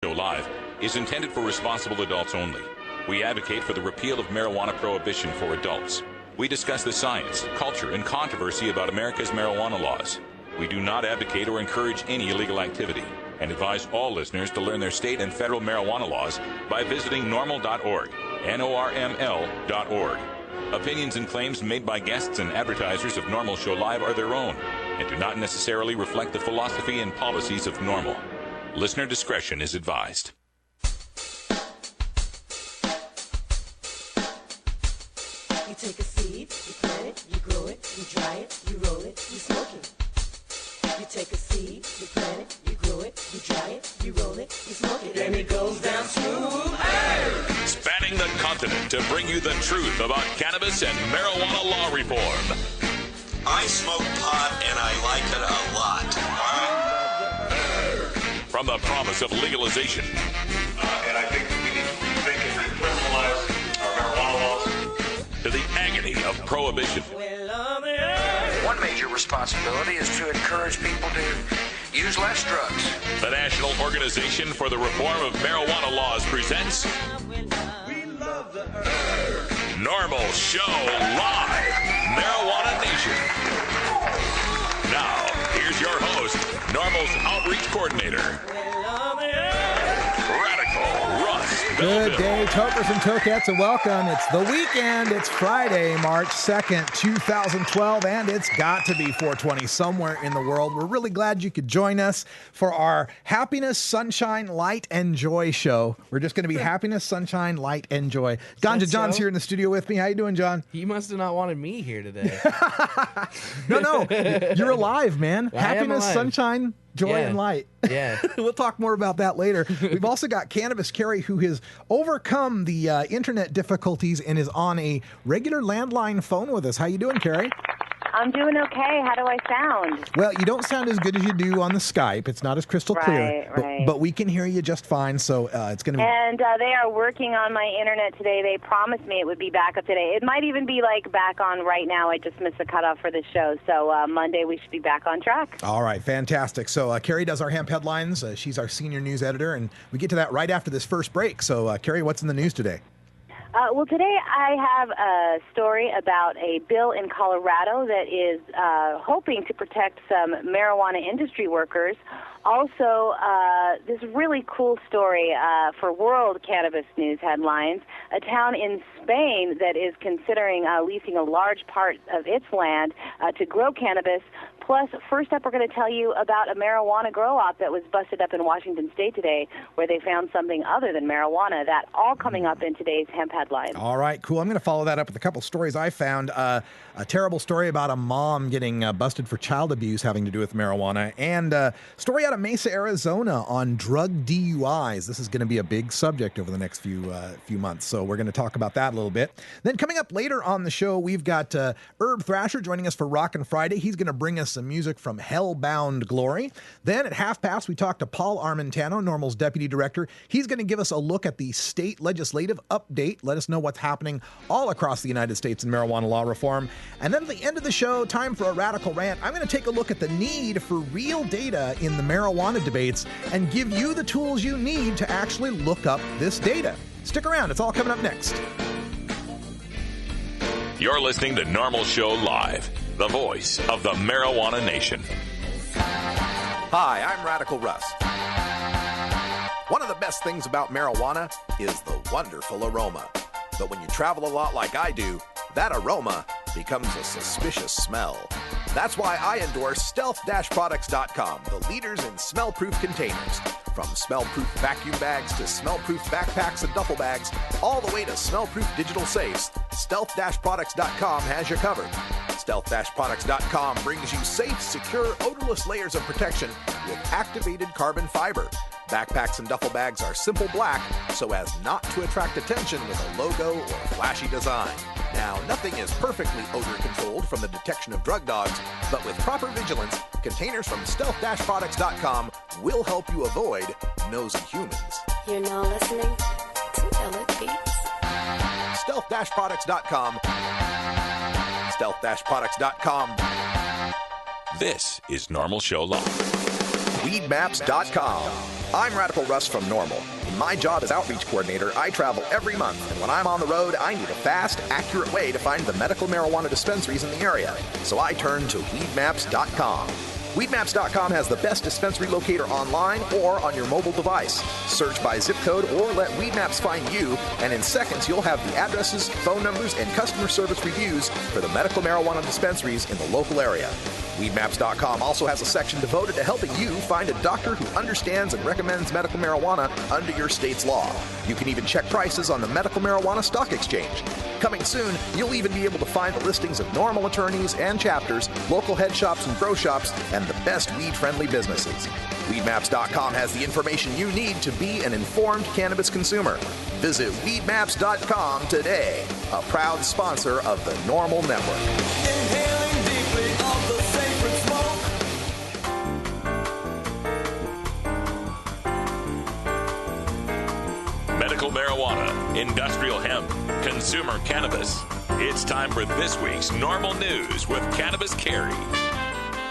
Show Live is intended for responsible adults only. We advocate for the repeal of marijuana prohibition for adults. We discuss the science, culture, and controversy about America's marijuana laws. We do not advocate or encourage any illegal activity and advise all listeners to learn their state and federal marijuana laws by visiting NORML.org, NORML.org. Opinions and claims made by guests and advertisers of NORML Show Live are their own and do not necessarily reflect the philosophy and policies of NORML. Listener discretion is advised. You take a seed, you plant it, you grow it, you dry it, you roll it, you smoke it. You take a seed, you plant it, you grow it, you dry it, you roll it, you smoke it, and it goes down smooth. Hey! Spanning the continent to bring you the truth about cannabis and marijuana law reform. I smoke pot and I like it a lot. From the promise of legalization. And I think we need to rethink and recriminalize our marijuana laws. To the agony of prohibition. One major responsibility is to encourage people to use less drugs. The National Organization for the Reform of Marijuana Laws presents NORML Show Live, Marijuana Nation. Now, here's your host, NORML's Outreach Coordinator, Radical Russ. Good day, tokers and tokettes, and welcome. It's the weekend. It's Friday, March 2nd, 2012, and it's got to be 420 somewhere in the world. We're really glad you could join us for our Happiness, Sunshine, Light, and Joy show. We're just going to be Happiness, Sunshine, Light, and Joy. Ganja John's here in the studio with me. How you doing, John? You must have not wanted me here today. No, you're alive, man. Happiness, Sunshine, Joy, and Light. Yeah. We'll talk more about that later. We've also got Cannabis Carrie, who has overcome the internet difficulties and is on a regular landline phone with us. How you doing, Carrie? I'm doing okay. How do I sound? Well, you don't sound as good as you do on the Skype. It's not as crystal clear. Right. But we can hear you just fine, so it's going to be... And they are working on my internet today. They promised me it would be back up today. It might even be, back on right now. I just missed the cutoff for the show. So Monday we should be back on track. All right, fantastic. So Carrie does our hemp headlines. She's our senior news editor, and we get to that right after this first break. So, Carrie, what's in the news today? Well, today I have a story about a bill in Colorado that is hoping to protect some marijuana industry workers. Also, this really cool story for World Cannabis News headlines, a town in Spain that is considering leasing a large part of its land to grow cannabis. Plus, first up, we're going to tell you about a marijuana grow-op that was busted up in Washington State today, where they found something other than marijuana. That all coming up in today's hemp headlines. All right, cool. I'm going to follow that up with a couple stories I found. A terrible story about a mom getting busted for child abuse having to do with marijuana, and a story out of Mesa, Arizona on drug DUIs. This is going to be a big subject over the next few months, so we're going to talk about that a little bit. Then coming up later on the show, we've got Herb Thrasher joining us for Rockin' Friday. He's going to bring us some music from Hellbound Glory. Then at 5:30, we talk to Paul Armentano, NORML's deputy director. He's going to give us a look at the state legislative update, let us know what's happening all across the United States in marijuana law reform. And then at the end of the show, time for a radical rant. I'm going to take a look at the need for real data in the marijuana debates and give you the tools you need to actually look up this data. Stick around. It's all coming up next. You're listening to NORML Show Live, the voice of the marijuana nation. Hi, I'm Radical Russ. One of the best things about marijuana is the wonderful aroma. But when you travel a lot like I do, that aroma becomes a suspicious smell. That's why I endorse stealth-products.com, the leaders in smell-proof containers. From smell-proof vacuum bags to smell-proof backpacks and duffel bags, all the way to smell-proof digital safes, stealth-products.com has you covered. Stealth-products.com brings you safe, secure, odorless layers of protection with activated carbon fiber. Backpacks and duffel bags are simple black so as not to attract attention with a logo or flashy design. Now, nothing is perfectly odor controlled from the detection of drug dogs, but with proper vigilance, containers from stealth-products.com will help you avoid nosy humans. You're now listening to Illit Beats. Stealth-products.com. Stealth-products.com. This is NORML Show Live. Weedmaps.com. I'm Radical Russ from NORML. In my job as outreach coordinator, I travel every month, and when I'm on the road, I need a fast, accurate way to find the medical marijuana dispensaries in the area. So I turn to weedmaps.com. Weedmaps.com has the best dispensary locator online or on your mobile device. Search by zip code or let Weedmaps find you, and in seconds you'll have the addresses, phone numbers, and customer service reviews for the medical marijuana dispensaries in the local area. Weedmaps.com also has a section devoted to helping you find a doctor who understands and recommends medical marijuana under your state's law. You can even check prices on the Medical Marijuana Stock Exchange. Coming soon, you'll even be able to find the listings of NORML attorneys and chapters, local head shops and grow shops, and the best weed-friendly businesses. Weedmaps.com has the information you need to be an informed cannabis consumer. Visit Weedmaps.com today, a proud sponsor of the NORML Network. Inhaling deeply of the sacred smoke. Medical marijuana, industrial hemp, consumer cannabis. It's time for this week's NORML News with Cannabis Carrie.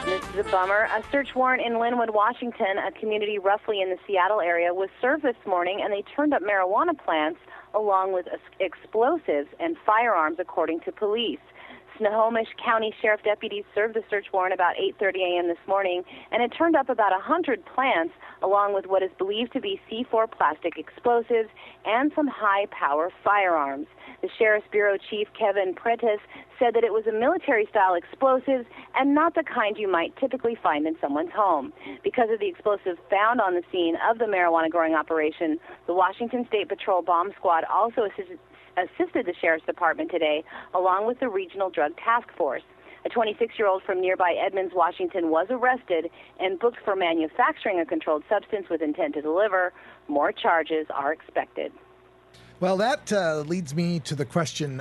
This is a bummer. A search warrant in Linwood, Washington, a community roughly in the Seattle area, was served this morning, and they turned up marijuana plants along with explosives and firearms, according to police. Snohomish County Sheriff deputies served the search warrant about 8:30 a.m. this morning, and it turned up about 100 plants along with what is believed to be C4 plastic explosives and some high-power firearms. The Sheriff's Bureau Chief Kevin Prentice said that it was a military-style explosives and not the kind you might typically find in someone's home. Because of the explosives found on the scene of the marijuana growing operation, the Washington State Patrol Bomb Squad also assisted the Sheriff's Department today, along with the Regional Drug Task Force. A 26-year-old from nearby Edmonds, Washington, was arrested and booked for manufacturing a controlled substance with intent to deliver. More charges are expected. Well, that leads me to the question,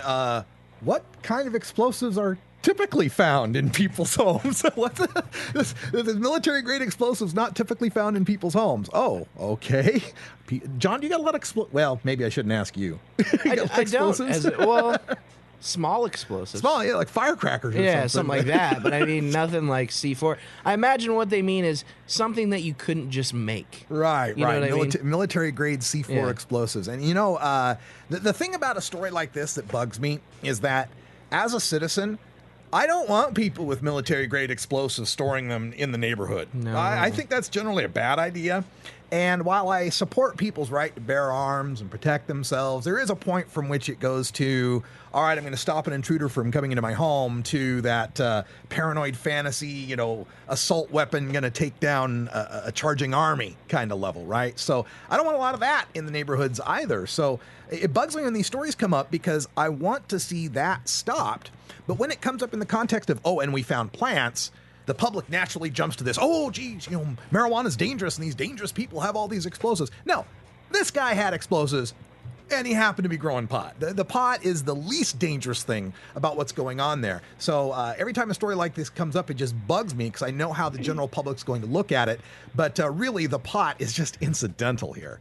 what kind of explosives are typically found in people's homes? This military-grade explosives not typically found in people's homes. Oh, okay. John, do you got a lot of well, maybe I shouldn't ask you. I don't. Well, small explosives. Small, yeah, like firecrackers or yeah, something like that. But I mean, nothing like C4. I imagine what they mean is something that you couldn't just make. Right, you know right. what I mean? Military-grade C4 explosives. And, you know, the thing about a story like this that bugs me is that, as a citizen, I don't want people with military-grade explosives storing them in the neighborhood. No. I think that's generally a bad idea. And while I support people's right to bear arms and protect themselves, there is a point from which it goes to, all right, I'm going to stop an intruder from coming into my home, to that paranoid fantasy, you know, assault weapon going to take down a charging army kind of level, right? So I don't want a lot of that in the neighborhoods either. So it bugs me when these stories come up because I want to see that stopped. But when it comes up in the context of, oh, and we found plants, the public naturally jumps to this, oh, geez, you know, marijuana is dangerous and these dangerous people have all these explosives. No, this guy had explosives and he happened to be growing pot. The pot is the least dangerous thing about what's going on there. So every time a story like this comes up, it just bugs me because I know how the general public's going to look at it. But really, the pot is just incidental here.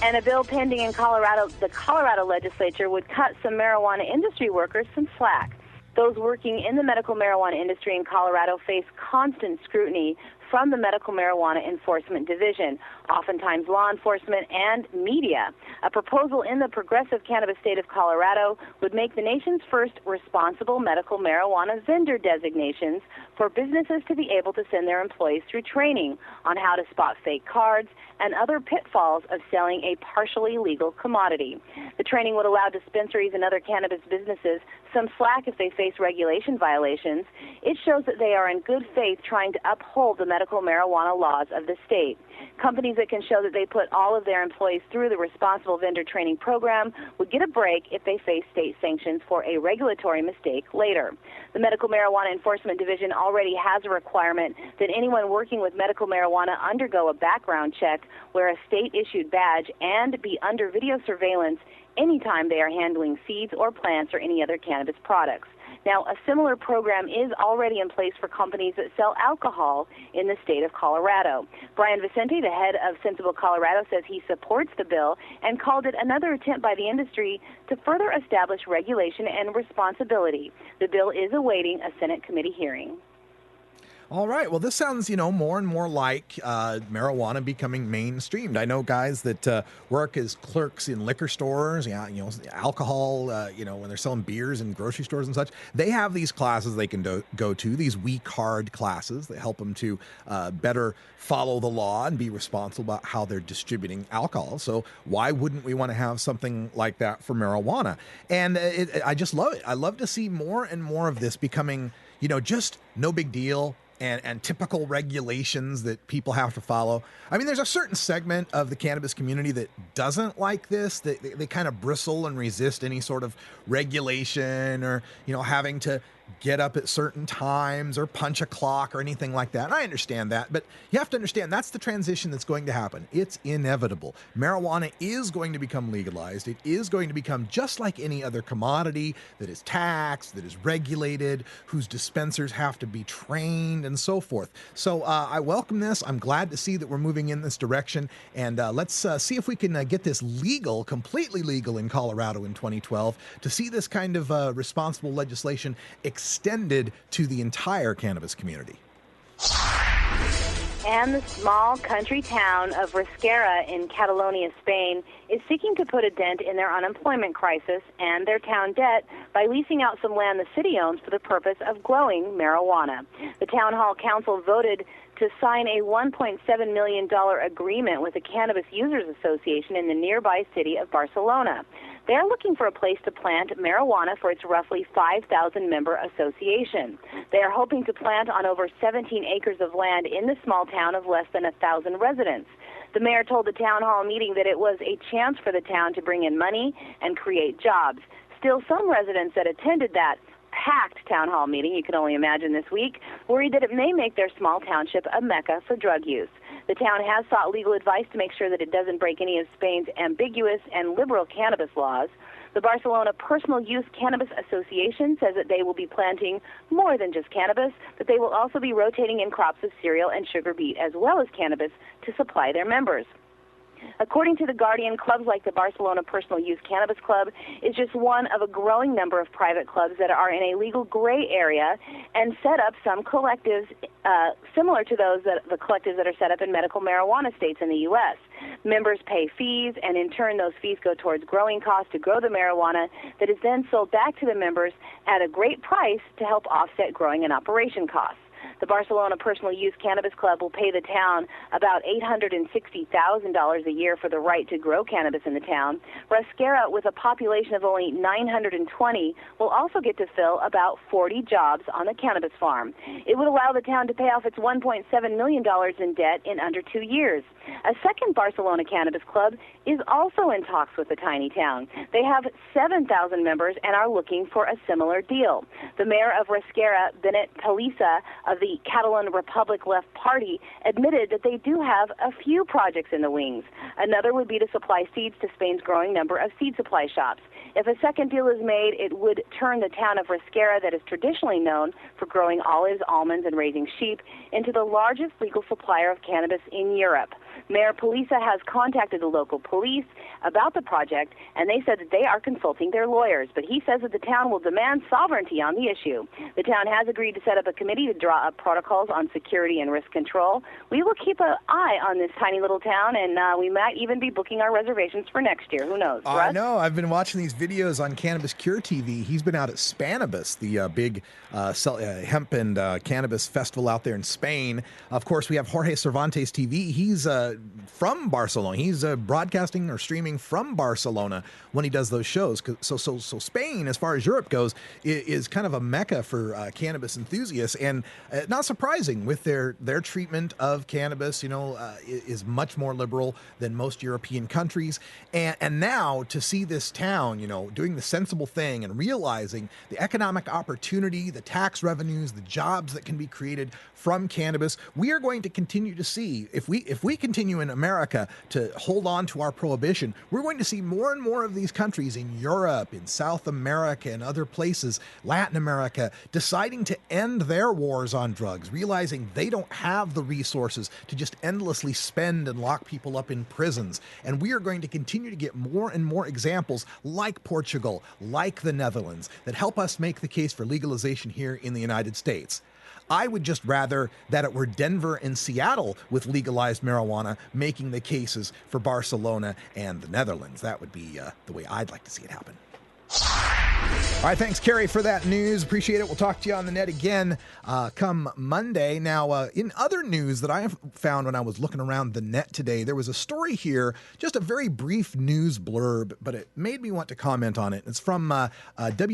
And a bill pending in Colorado, the Colorado legislature would cut some marijuana industry workers some slack. Those working in the medical marijuana industry in Colorado face constant scrutiny from the Medical Marijuana Enforcement Division, oftentimes law enforcement and media. A proposal in the progressive cannabis state of Colorado would make the nation's first responsible medical marijuana vendor designations for businesses to be able to send their employees through training on how to spot fake cards and other pitfalls of selling a partially legal commodity. The training would allow dispensaries and other cannabis businesses some slack if they face regulation violations. It shows that they are in good faith trying to uphold the medical marijuana laws of the state. Companies that can show that they put all of their employees through the responsible vendor training program would get a break if they face state sanctions for a regulatory mistake later. The Medical Marijuana Enforcement Division already has a requirement that anyone working with medical marijuana undergo a background check, wear a state-issued badge, and be under video surveillance anytime they are handling seeds or plants or any other cannabis products. Now, a similar program is already in place for companies that sell alcohol in the state of Colorado. Brian Vicente, the head of Sensible Colorado, says he supports the bill and called it another attempt by the industry to further establish regulation and responsibility. The bill is awaiting a Senate committee hearing. All right. Well, this sounds, more and more like marijuana becoming mainstreamed. I know guys that work as clerks in liquor stores, alcohol, when they're selling beers in grocery stores and such. They have these classes they can go to, these weak hard classes that help them to better follow the law and be responsible about how they're distributing alcohol. So why wouldn't we want to have something like that for marijuana? And I just love it. I love to see more and more of this becoming, just no big deal. And typical regulations that people have to follow. I mean, there's a certain segment of the cannabis community that doesn't like this. They kind of bristle and resist any sort of regulation or, having to get up at certain times or punch a clock or anything like that. And I understand that, but you have to understand that's the transition that's going to happen. It's inevitable. Marijuana is going to become legalized. It is going to become just like any other commodity that is taxed, that is regulated, whose dispensers have to be trained and so forth. So I welcome this. I'm glad to see that we're moving in this direction. And let's see if we can get this legal, completely legal in Colorado in 2012 to see this kind of responsible legislation extended to the entire cannabis community. And the small country town of Rasquera in Catalonia, Spain, is seeking to put a dent in their unemployment crisis and their town debt by leasing out some land the city owns for the purpose of growing marijuana. The town hall council voted to sign a $1.7 million agreement with the Cannabis Users Association in the nearby city of Barcelona. They're looking for a place to plant marijuana for its roughly 5,000-member association. They are hoping to plant on over 17 acres of land in the small town of less than 1,000 residents. The mayor told the town hall meeting that it was a chance for the town to bring in money and create jobs. Still, some residents that attended that packed town hall meeting, you can only imagine this week, worried that it may make their small township a mecca for drug use. The town has sought legal advice to make sure that it doesn't break any of Spain's ambiguous and liberal cannabis laws. The Barcelona Personal Use Cannabis Association says that they will be planting more than just cannabis, but they will also be rotating in crops of cereal and sugar beet as well as cannabis to supply their members. According to The Guardian, clubs like the Barcelona Personal Use Cannabis Club is just one of a growing number of private clubs that are in a legal gray area and set up some collectives similar to those the collectives that are set up in medical marijuana states in the U.S. Members pay fees, and in turn those fees go towards growing costs to grow the marijuana that is then sold back to the members at a great price to help offset growing and operation costs. The Barcelona Personal Use Cannabis Club will pay the town about $860,000 a year for the right to grow cannabis in the town. Rasquera, with a population of only 920, will also get to fill about 40 jobs on the cannabis farm. It would allow the town to pay off its $1.7 million in debt in under 2 years. A second Barcelona Cannabis Club is also in talks with the tiny town. They have 7,000 members and are looking for a similar deal. The mayor of Rasquera, Benet Palisa, of the Catalan Republic Left Party, admitted that they do have a few projects in the wings. Another would be to supply seeds to Spain's growing number of seed supply shops. If a second deal is made, it would turn the town of Rasquera, that is traditionally known for growing olives, almonds, and raising sheep, into the largest legal supplier of cannabis in Europe. Mayor Palisa has contacted the local police about the project, and they said that they are consulting their lawyers. But he says that the town will demand sovereignty on the issue. The town has agreed to set up a committee to draw up protocols on security and risk control. We will keep an eye on this tiny little town, and we might even be booking our reservations for next year. Who knows? I know. I've been watching these videos on Cannabis Cure TV. He's been out at Spanibus, the big hemp and cannabis festival out there in Spain. Of course, we have Jorge Cervantes TV. He's from Barcelona. He's broadcasting or streaming from Barcelona when he does those shows. So Spain, as far as Europe goes, is kind of a mecca for cannabis enthusiasts, and not surprising with their treatment of cannabis. Is much more liberal than most European countries. And now to see this town, doing the sensible thing and realizing the economic opportunity, the tax revenues, the jobs that can be created from cannabis, we are going to continue to see, if we continue in America to hold on to our prohibition, we're going to see more and more of these countries in Europe, in South America, and other places, Latin America, deciding to end their wars on drugs, realizing they don't have the resources to just endlessly spend and lock people up in prisons. And we are going to continue to get more and more examples like Portugal, like the Netherlands, that help us make the case for legalization here in the United States. I would just rather that it were Denver and Seattle with legalized marijuana making the cases for Barcelona and the Netherlands. That would be the way I'd like to see it happen. All right, thanks, Carrie, for that news. Appreciate it. We'll talk to you on the net again come Monday. Now, in other news that I found when I was looking around the net today, there was a story here, just a very brief news blurb, but it made me want to comment on it. It's from WSAW.com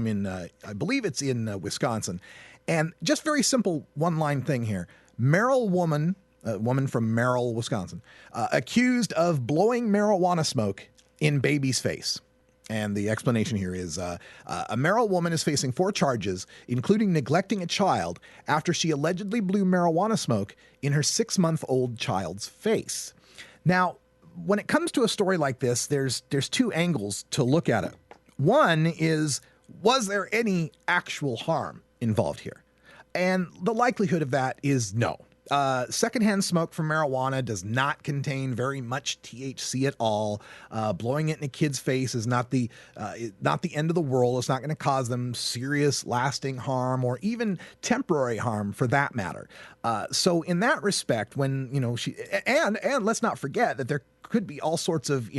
in, I believe it's in Wisconsin. And just very simple one-line thing here. Merrill woman, a woman from Merrill, Wisconsin, accused of blowing marijuana smoke in baby's face. And the explanation here is a Merrill woman is facing 4 charges, including neglecting a child after she allegedly blew marijuana smoke in her 6-month-old child's face. Now, when it comes to a story like this, there's 2 angles to look at it. One is, was there any actual harm involved here? And the likelihood of that is no. Secondhand smoke from marijuana does not contain very much THC at all. Blowing it in a kid's face is not the end of the world. It's not going to cause them serious, lasting harm or even temporary harm, for that matter. So in that respect, when she and let's not forget that there could be all sorts of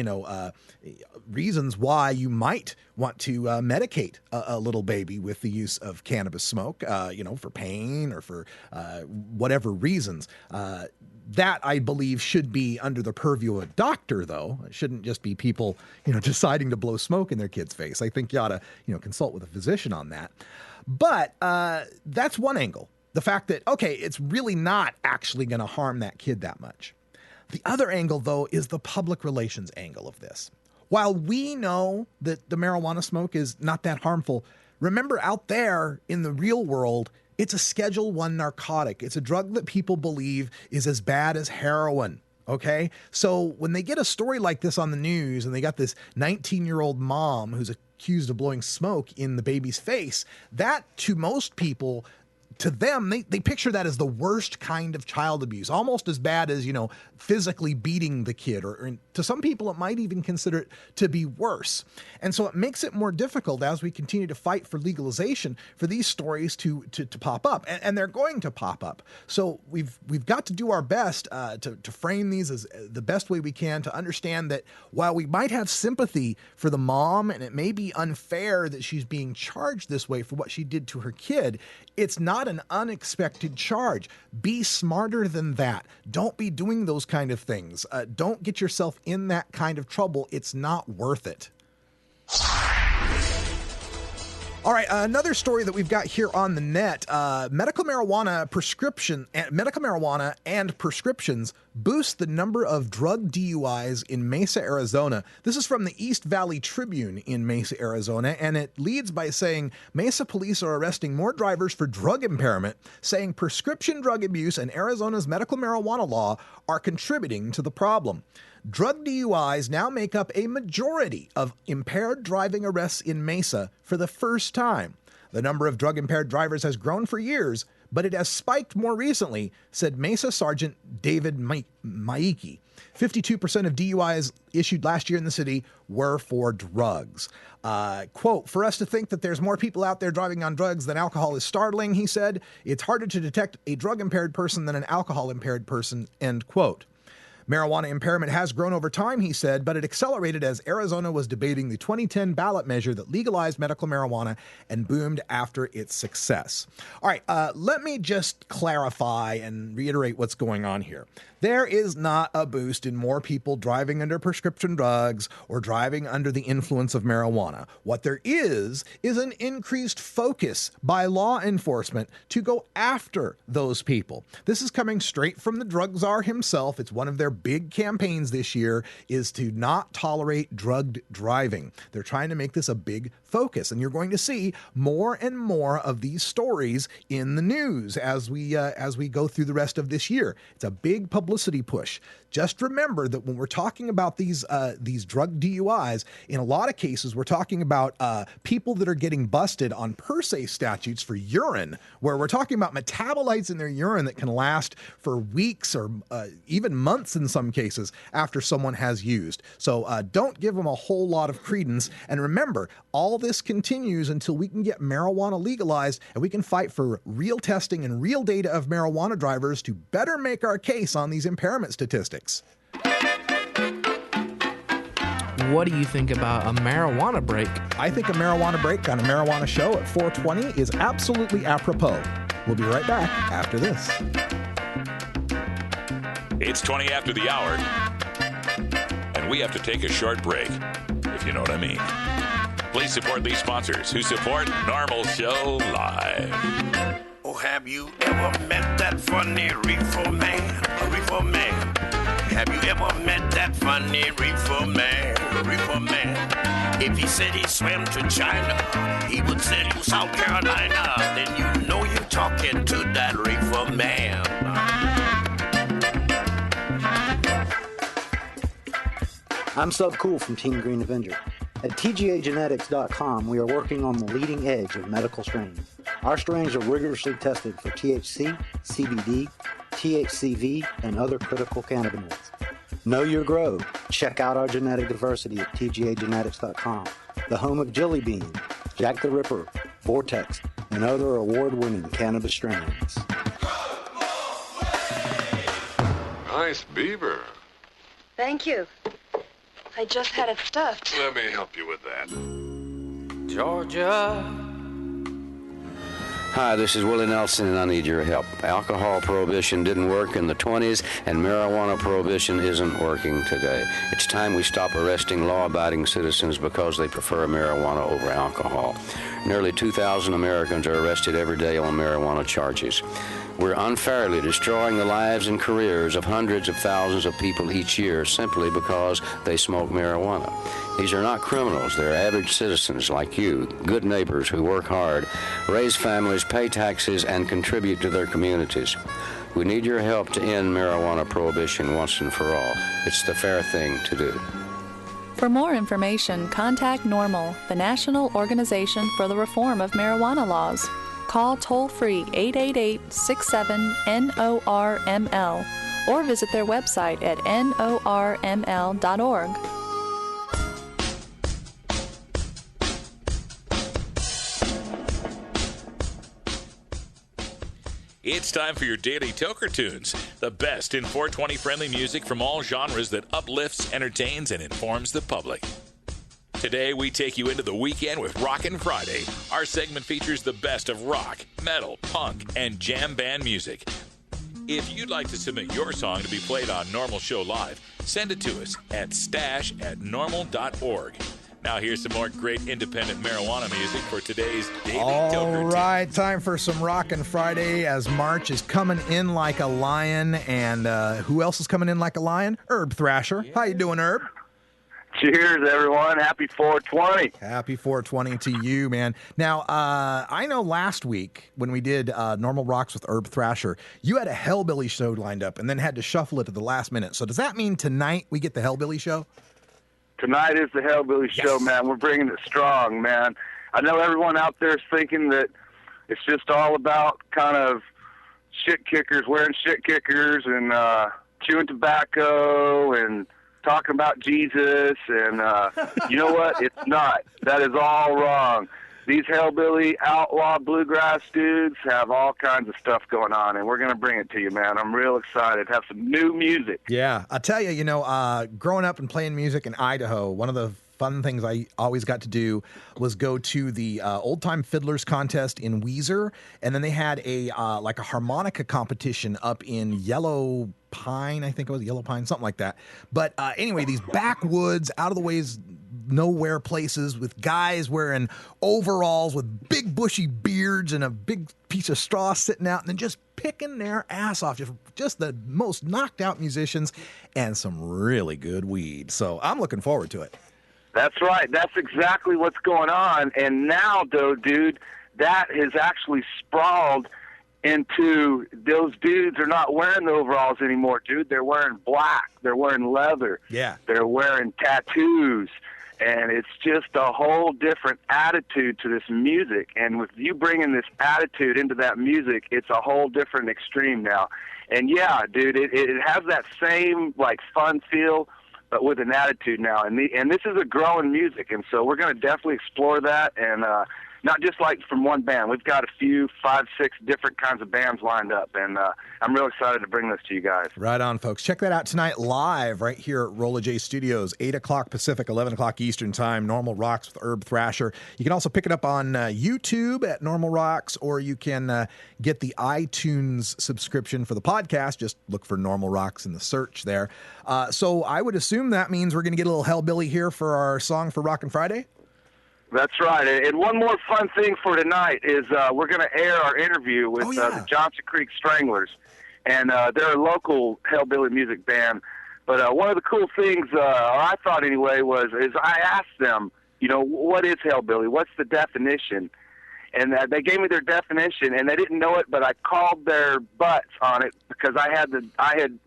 reasons why you might want to medicate a little baby with the use of cannabis smoke, for pain or for whatever reasons. That, I believe, should be under the purview of a doctor, though. It shouldn't just be people, deciding to blow smoke in their kid's face. I think you ought to, consult with a physician on that. But that's one angle. The fact that, okay, it's really not actually going to harm that kid that much. The other angle, though, is the public relations angle of this. While we know that the marijuana smoke is not that harmful, remember out there in the real world, it's a Schedule I narcotic. It's a drug that people believe is as bad as heroin. Okay? So when they get a story like this on the news and they got this 19-year-old mom who's accused of blowing smoke in the baby's face, that to most people, to them, they picture that as the worst kind of child abuse, almost as bad as, physically beating the kid, or to some people, it might even consider it to be worse. And so it makes it more difficult as we continue to fight for legalization for these stories to pop up, and they're going to pop up. So we've got to do our best to frame these as the best way we can, to understand that while we might have sympathy for the mom, and it may be unfair that she's being charged this way for what she did to her kid, it's not an unexpected charge. Be smarter than that. Don't be doing those kind of things. Don't get yourself in that kind of trouble. It's not worth it. All right, another story that we've got here on the net, medical marijuana and prescriptions boost the number of drug DUIs in Mesa, Arizona. This is from the East Valley Tribune in Mesa, Arizona, and it leads by saying Mesa police are arresting more drivers for drug impairment, saying prescription drug abuse and Arizona's medical marijuana law are contributing to the problem. Drug DUIs now make up a majority of impaired driving arrests in Mesa for the first time. The number of drug-impaired drivers has grown for years, but it has spiked more recently, said Mesa Sergeant David Maiki. 52% of DUIs issued last year in the city were for drugs. Quote, "For us to think that there's more people out there driving on drugs than alcohol is startling," he said. "It's harder to detect a drug-impaired person than an alcohol-impaired person," end quote. Marijuana impairment has grown over time, he said, but it accelerated as Arizona was debating the 2010 ballot measure that legalized medical marijuana and boomed after its success. All right, let me just clarify and reiterate what's going on here. There is not a boost in more people driving under prescription drugs or driving under the influence of marijuana. What there is an increased focus by law enforcement to go after those people. This is coming straight from the drug czar himself. It's one of their big campaigns this year, is to not tolerate drugged driving. They're trying to make this a big focus, and you're going to see more and more of these stories in the news as we go through the rest of this year. It's a big publicity push. Just remember that when we're talking about these drug DUIs, in a lot of cases, we're talking about people that are getting busted on per se statutes for urine, where we're talking about metabolites in their urine that can last for weeks or even months in some cases after someone has used. So don't give them a whole lot of credence. And remember, all this continues until we can get marijuana legalized and we can fight for real testing and real data of marijuana drivers to better make our case on these impairment statistics. What do you think about a marijuana break? I think a marijuana break on a marijuana show at 420 is absolutely apropos. We'll be right back after this. It's 20 after the hour, and we have to take a short break, if you know what I mean. Please support these sponsors who support NORML Show Live. Oh, have you ever met that funny reefer man? A reefer man. Have you ever met that funny reefer man? A reefer man. If he said he swam to China, he would send you South Carolina. Then you know you're talking to that reefer man. I'm Sub Cool from Team Green Avenger. At TGAgenetics.com, we are working on the leading edge of medical strains. Our strains are rigorously tested for THC, CBD, THCV, and other critical cannabinoids. Know your grow. Check out our genetic diversity at TGAgenetics.com, the home of Jelly Bean, Jack the Ripper, Vortex, and other award-winning cannabis strains. Nice beaver. Thank you. I just had it stuffed. Let me help you with that. Georgia. Hi, this is Willie Nelson, and I need your help. Alcohol prohibition didn't work in the 20s, and marijuana prohibition isn't working today. It's time we stop arresting law-abiding citizens because they prefer marijuana over alcohol. Nearly 2,000 Americans are arrested every day on marijuana charges. We're unfairly destroying the lives and careers of hundreds of thousands of people each year simply because they smoke marijuana. These are not criminals. They're average citizens like you, good neighbors who work hard, raise families, pay taxes, and contribute to their communities. We need your help to end marijuana prohibition once and for all. It's the fair thing to do. For more information, contact NORML, the National Organization for the Reform of Marijuana Laws. Call toll-free 888-67-NORML or visit their website at norml.org. It's time for your daily Toker Tunes, the best in 420 friendly music from all genres that uplifts, entertains, and informs the public. Today, we take you into the weekend with Rockin' Friday. Our segment features the best of rock, metal, punk, and jam band music. If you'd like to submit your song to be played on NORML Show Live, send it to us at stash@norml.org. Now here's some more great independent marijuana music for today's Daily Toker All Tunes. right, time for some Rockin' Friday as March is coming in like a lion. And who else is coming in like a lion? Herb Thrasher. Yeah. How you doing, Herb? Cheers, everyone. Happy 420. Happy 420 to you, man. Now, I know last week when we did Normal Rocks with Herb Thrasher, you had a Hellbilly show lined up and then had to shuffle it to the last minute. So does that mean tonight we get the Hellbilly show? Tonight is the Hellbilly show, man. We're bringing it strong, man. I know everyone out there is thinking that it's just all about kind of shit kickers, wearing shit kickers and chewing tobacco and talking about Jesus, and you know what? It's not. That is all wrong. These Hellbilly outlaw bluegrass dudes have all kinds of stuff going on, and we're going to bring it to you, man. I'm real excited. Have some new music. Yeah. I'll tell you, growing up and playing music in Idaho, one of the fun things I always got to do was go to the Old Time Fiddlers contest in Weiser, and then they had a harmonica competition up in Yellow Pine, I think it was Yellow Pine, something like that. But anyway, these backwoods, out of the ways, nowhere places with guys wearing overalls with big bushy beards and a big piece of straw sitting out and then just picking their ass off. Just the most knocked out musicians and some really good weed. So I'm looking forward to it. That's right. That's exactly what's going on. And now, though, dude, that has actually sprawled into those dudes are not wearing the overalls anymore, dude. They're wearing black. They're wearing leather. Yeah. They're wearing tattoos. And it's just a whole different attitude to this music. And with you bringing this attitude into that music, it's a whole different extreme now. And, yeah, dude, it has that same, fun feel but with an attitude now. And this is a growing music, and so we're going to definitely explore that, and not just like from one band. We've got a few, 5, 6 different kinds of bands lined up, and I'm real excited to bring this to you guys. Right on, folks. Check that out tonight live right here at Rolla J Studios, 8 o'clock Pacific, 11 o'clock Eastern Time, Normal Rocks with Herb Thrasher. You can also pick it up on YouTube at Normal Rocks, or you can get the iTunes subscription for the podcast. Just look for Normal Rocks in the search there. So I would assume that means we're going to get a little Hellbilly here for our song for Rockin' Friday? That's right. And one more fun thing for tonight is we're going to air our interview with the Johnson Creek Stranglers. And they're a local Hellbilly music band. But one of the cool things, I thought anyway, is I asked them, what is Hellbilly? What's the definition? And they gave me their definition, and they didn't know it, but I called their butts on it because I had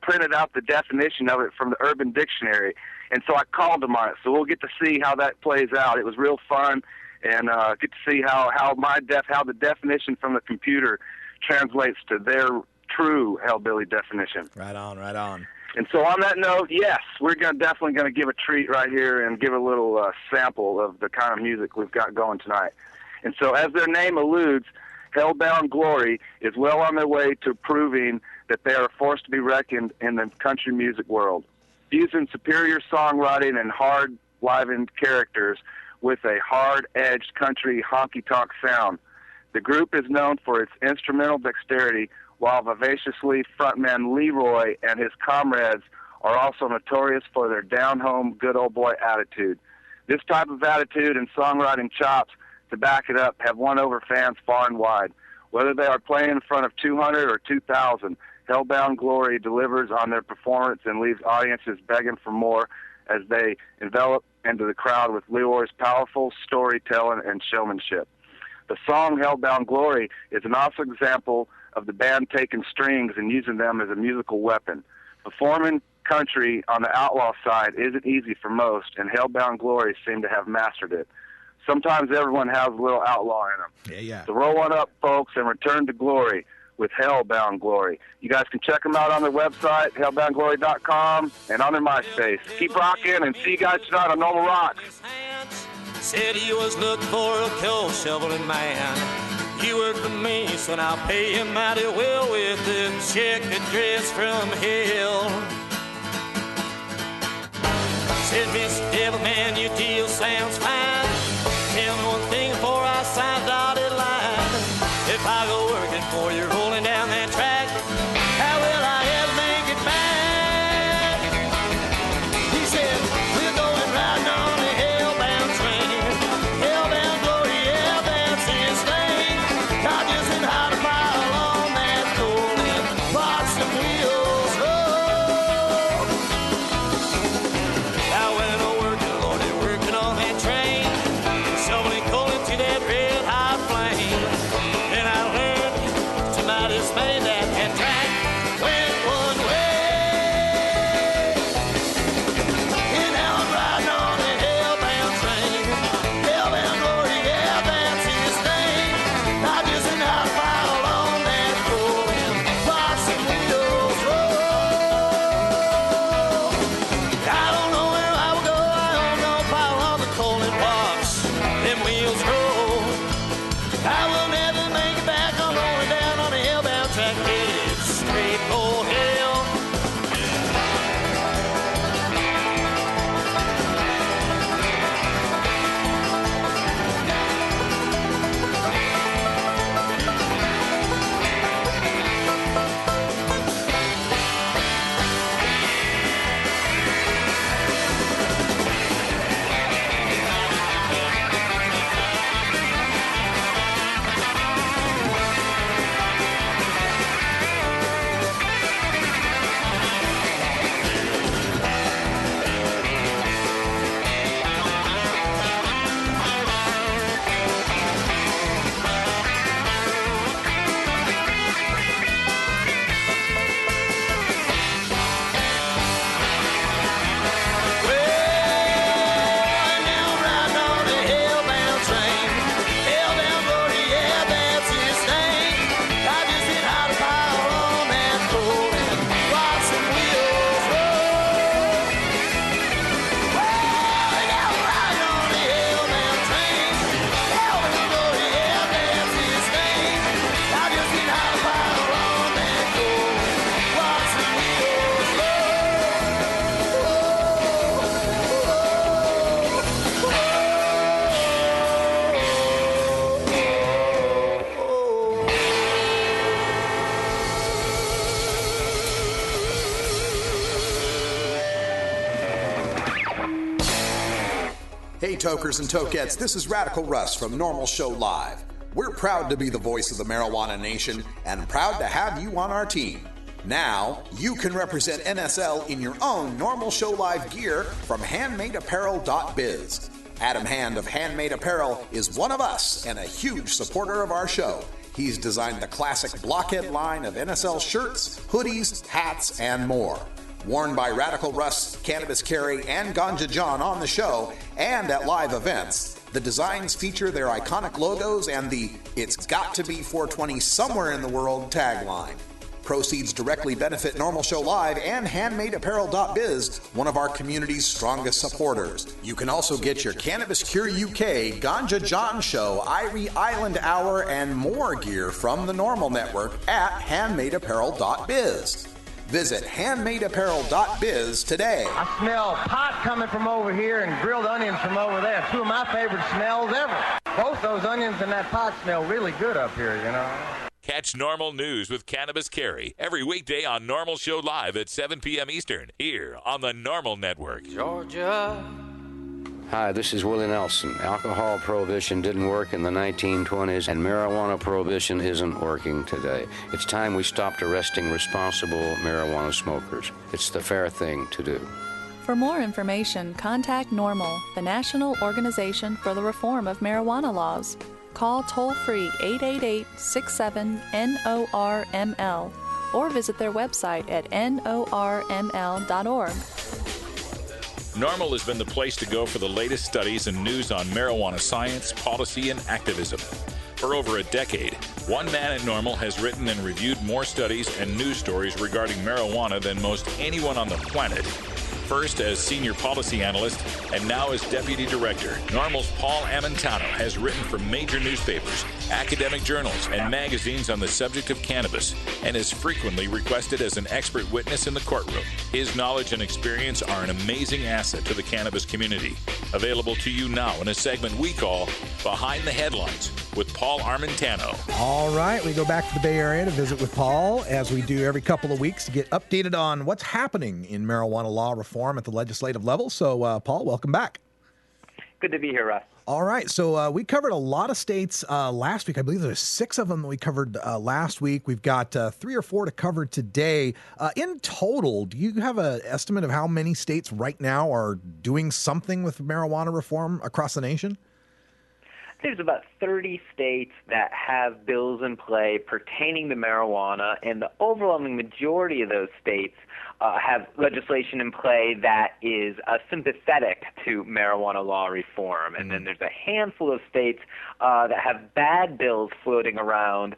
printed out the definition of it from the Urban Dictionary. And so I called them on it. So we'll get to see how that plays out. It was real fun, and get to see how the definition from the computer translates to their true Hellbilly definition. Right on, right on. And so on that note, yes, we're definitely going to give a treat right here and give a little sample of the kind of music we've got going tonight. And so as their name alludes, Hellbound Glory is well on their way to proving that they are a force to be reckoned in the country music world. Fusing superior songwriting and hard-livened characters with a hard-edged country honky-tonk sound. The group is known for its instrumental dexterity, while vivaciously frontman Leroy and his comrades are also notorious for their down-home, good-old-boy attitude. This type of attitude and songwriting chops to back it up have won over fans far and wide. Whether they are playing in front of 200 or 2,000, Hellbound Glory delivers on their performance and leaves audiences begging for more as they envelop into the crowd with Leroy's powerful storytelling and showmanship. The song Hellbound Glory is an awesome example of the band taking strings and using them as a musical weapon. Performing country on the outlaw side isn't easy for most, and Hellbound Glory seem to have mastered it. Sometimes everyone has a little outlaw in them. Yeah. So roll on up, folks, and return to glory with Hellbound Glory. You guys can check them out on their website, hellboundglory.com, and on their MySpace. Keep rocking, and see you guys tonight on Normal Rocks. Said he was looking for a coal shoveling man. He worked for me, so I'll pay him mighty well with a check address from hell. Said, Mr. Devilman, your deal sounds fine. Tell me one thing before I sign the dotted line. If I go working for you, rolling down that track, how will I ever make it back? He said, we're going riding on the hellbound train. Hellbound glory, yeah, that's his thing. I just been hot a mile on that coal and watch the wheels roll. Now when I'm working, Lord, you're working on that train. Hey, tokers and tokettes, this is Radical Russ from NORML Show Live. We're proud to be the voice of the marijuana nation and proud to have you on our team. Now, you can represent NSL in your own NORML Show Live gear from handmadeapparel.biz. Adam Hand of Handmade Apparel is one of us and a huge supporter of our show. He's designed the classic blockhead line of NSL shirts, hoodies, hats, and more. Worn by Radical Russ, Cannabis Carry, and Ganja John on the show and at live events, the designs feature their iconic logos and the "It's got to be 420 somewhere in the world" tagline. Proceeds directly benefit NORML Show Live and HandmadeApparel.biz, one of our community's strongest supporters. You can also get your Cannabis Cure UK, Ganja John Show, Irie Island Hour, and more gear from the NORML Network at HandmadeApparel.biz. Visit HandmadeApparel.biz today. I smell pot coming from over here and grilled onions from over there. Two of my favorite smells ever. Both those onions and that pot smell really good up here, you know. Catch NORML News with Cannabis Carry every weekday on NORML Show Live at 7 p.m. Eastern, here on the NORML Network. Georgia. Hi, this is Willie Nelson. Alcohol prohibition didn't work in the 1920s, and marijuana prohibition isn't working today. It's time we stopped arresting responsible marijuana smokers. It's the fair thing to do. For more information, contact NORML, the National Organization for the Reform of Marijuana Laws. Call toll-free 888-67-NORML or visit their website at norml.org. NORML has been the place to go for the latest studies and news on marijuana science, policy, and activism. For over a decade, one man at NORML has written and reviewed more studies and news stories regarding marijuana than most anyone on the planet. First as Senior Policy Analyst and now as Deputy Director, NORML's Paul Amintano has written for major newspapers, academic journals, and magazines on the subject of cannabis and is frequently requested as an expert witness in the courtroom. His knowledge and experience are an amazing asset to the cannabis community. Available to you now in a segment we call Behind the Headlines with Paul Armentano. All right, we go back to the Bay Area to visit with Paul, as we do every couple of weeks, to get updated on what's happening in marijuana law reform at the legislative level. So, Paul, welcome back. Good to be here, Russ. All right, so we covered a lot of states last week. I believe there's 6 of them that we covered last week. We've got 3 or 4 to cover today. In total, do you have an estimate of how many states right now are doing something with marijuana reform across the nation? There's about 30 states that have bills in play pertaining to marijuana, and the overwhelming majority of those states have legislation in play that is sympathetic to marijuana law reform. And then there's a handful of states that have bad bills floating around,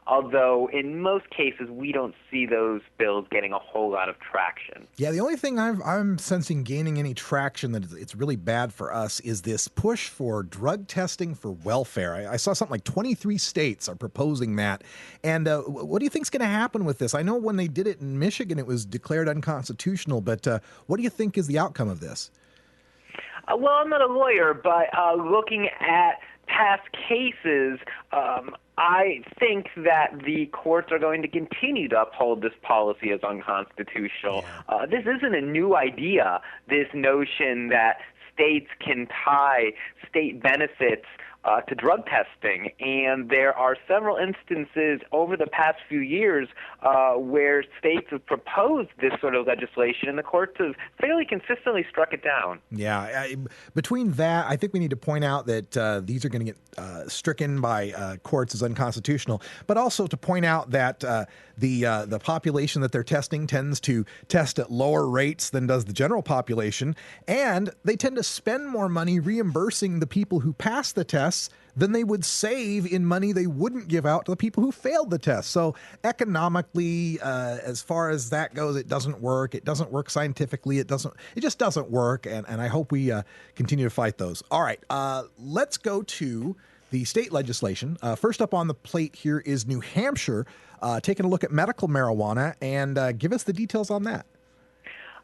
although in most cases we don't see those bills getting a whole lot of traction. Yeah, the only thing I'm sensing gaining any traction that it's really bad for us is this push for drug testing for welfare. I saw something like 23 states are proposing that. And what do you think is going to happen with this? I know when they did it in Michigan, it was declared unconstitutional, but what do you think is the outcome of this? Well, I'm not a lawyer, but looking at past cases, I think that the courts are going to continue to uphold this policy as unconstitutional. This isn't a new idea, this notion that states can tie state benefits to drug testing, and there are several instances over the past few years where states have proposed this sort of legislation, and the courts have fairly consistently struck it down. Yeah, between that, I think we need to point out that these are going to get stricken by courts as unconstitutional, but also to point out that the population that they're testing tends to test at lower rates than does the general population, and they tend to spend more money reimbursing the people who pass the tests than they would save in money they wouldn't give out to the people who failed the test. So economically, as far as that goes, it doesn't work. It doesn't work scientifically. It just doesn't work. And I hope we continue to fight those. All right, let's go to the state legislation. First up on the plate here is New Hampshire, taking a look at medical marijuana, and give us the details on that.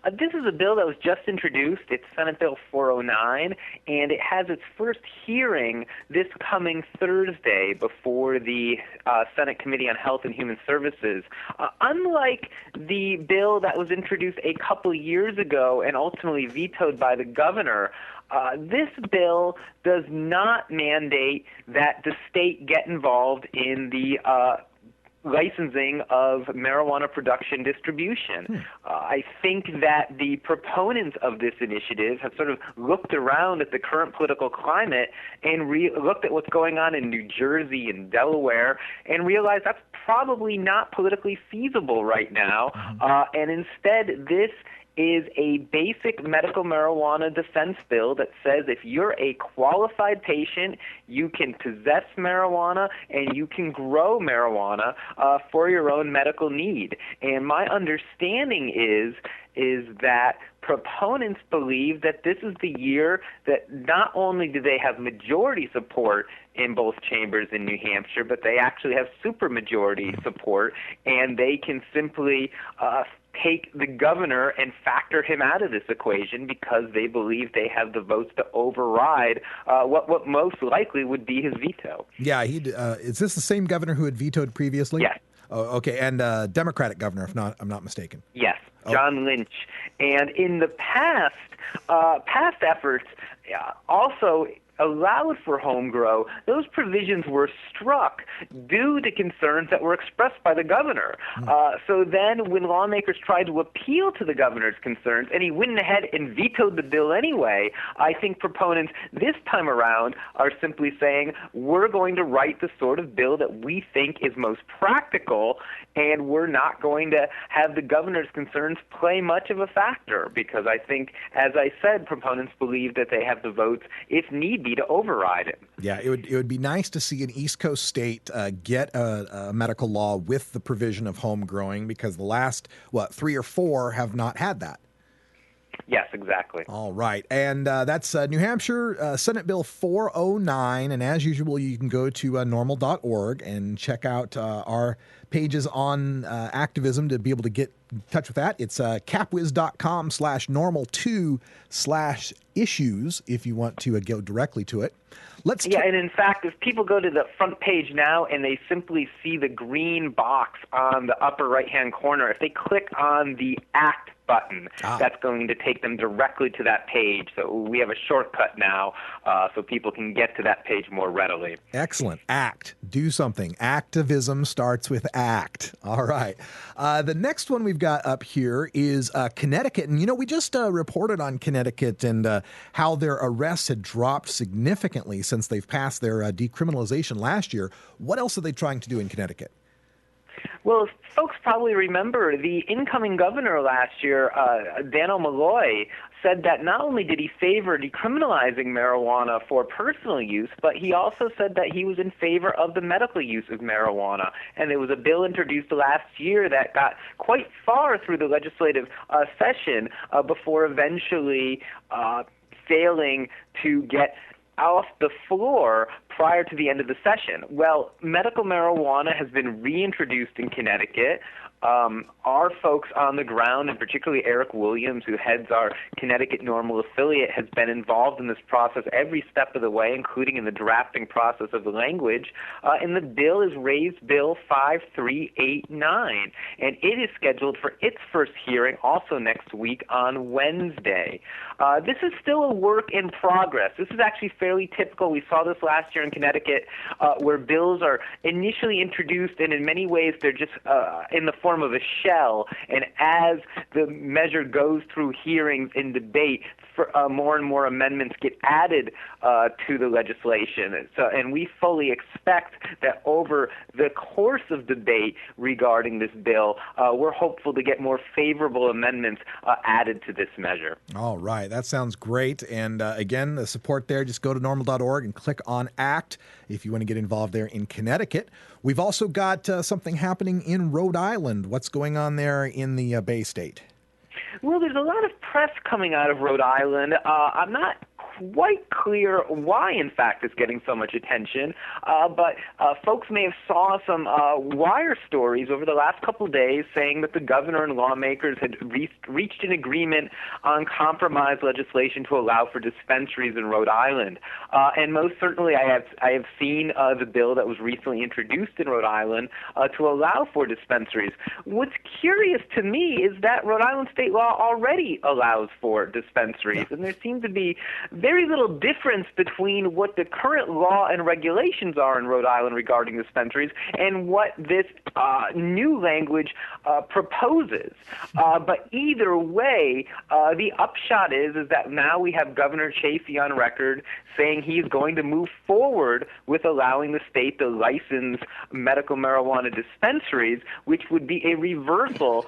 This is a bill that was just introduced. It's Senate Bill 409, and it has its first hearing this coming Thursday before the Senate Committee on Health and Human Services. Unlike the bill that was introduced a couple years ago and ultimately vetoed by the governor, this bill does not mandate that the state get involved in the licensing of marijuana production distribution. I think that the proponents of this initiative have sort of looked around at the current political climate and looked at what's going on in New Jersey and Delaware and realized that's probably not politically feasible right now. And instead, this is a basic medical marijuana defense bill that says if you're a qualified patient, you can possess marijuana and you can grow marijuana for your own medical need. And my understanding is that proponents believe that this is the year that not only do they have majority support in both chambers in New Hampshire, but they actually have supermajority support, and they can simply take the governor and factor him out of this equation because they believe they have the votes to override what most likely would be his veto. Yeah, is this the same governor who had vetoed previously? Yes. Oh, okay, and Democratic governor, if I'm not mistaken. Yes, John Lynch. And in the past efforts also allowed for home grow, those provisions were struck due to concerns that were expressed by the governor. So then when lawmakers tried to appeal to the governor's concerns, and he went ahead and vetoed the bill anyway, I think proponents this time around are simply saying, we're going to write the sort of bill that we think is most practical, and we're not going to have the governor's concerns play much of a factor, because I think, as I said, proponents believe that they have the votes, if need be, to override it. Yeah, it would be nice to see an East Coast state get a medical law with the provision of home growing, because the last, 3 or 4 have not had that. Yes, exactly. All right. And that's New Hampshire Senate Bill 409. And as usual, you can go to NORML.org and check out our pages on activism to be able to get in touch with that. It's capwiz.com/normal2/issues if you want to go directly to it. And in fact, if people go to the front page now and they simply see the green box on the upper right-hand corner, if they click on the ACT button, that's going to take them directly to that page. So we have a shortcut now so people can get to that page more readily. Excellent. ACT. Do something. Activism starts with ACT. All right. The next one we've got up here is Connecticut. And, we just reported on Connecticut and how their arrests had dropped significantly since they've passed their decriminalization last year. What else are they trying to do in Connecticut? Well, folks probably remember the incoming governor last year, Dan Malloy, said that not only did he favor decriminalizing marijuana for personal use, but he also said that he was in favor of the medical use of marijuana. And there was a bill introduced last year that got quite far through the legislative session before eventually failing to get off the floor prior to the end of the session. Well, medical marijuana has been reintroduced in Connecticut. Our folks on the ground, and particularly Eric Williams, who heads our Connecticut NORML affiliate, has been involved in this process every step of the way, including in the drafting process of the language. And the bill is raised Bill 5389, and it is scheduled for its first hearing also next week on Wednesday. This is still a work in progress. This is actually fairly typical. We saw this last year in Connecticut, where bills are initially introduced, and in many ways they're just in the form of a shell, and as the measure goes through hearings and debate, more and more amendments get added to the legislation. And we fully expect that over the course of debate regarding this bill, we're hopeful to get more favorable amendments added to this measure. All right. That sounds great. And again, the support there, just go to normal.org and click on ACT if you want to get involved there in Connecticut. We've also got something happening in Rhode Island. What's going on there in the Bay State? Well, there's a lot of press coming out of Rhode Island. I'm not quite clear why, in fact, it's getting so much attention. But folks may have saw some wire stories over the last couple of days saying that the governor and lawmakers had reached an agreement on compromise legislation to allow for dispensaries in Rhode Island. And most certainly I have seen the bill that was recently introduced in Rhode Island to allow for dispensaries. What's curious to me is that Rhode Island state law already allows for dispensaries, and there seems to be very little difference between what the current law and regulations are in Rhode Island regarding dispensaries and what this new language proposes. But either way, the upshot is that now we have Governor Chafee on record saying he's going to move forward with allowing the state to license medical marijuana dispensaries, which would be a reversal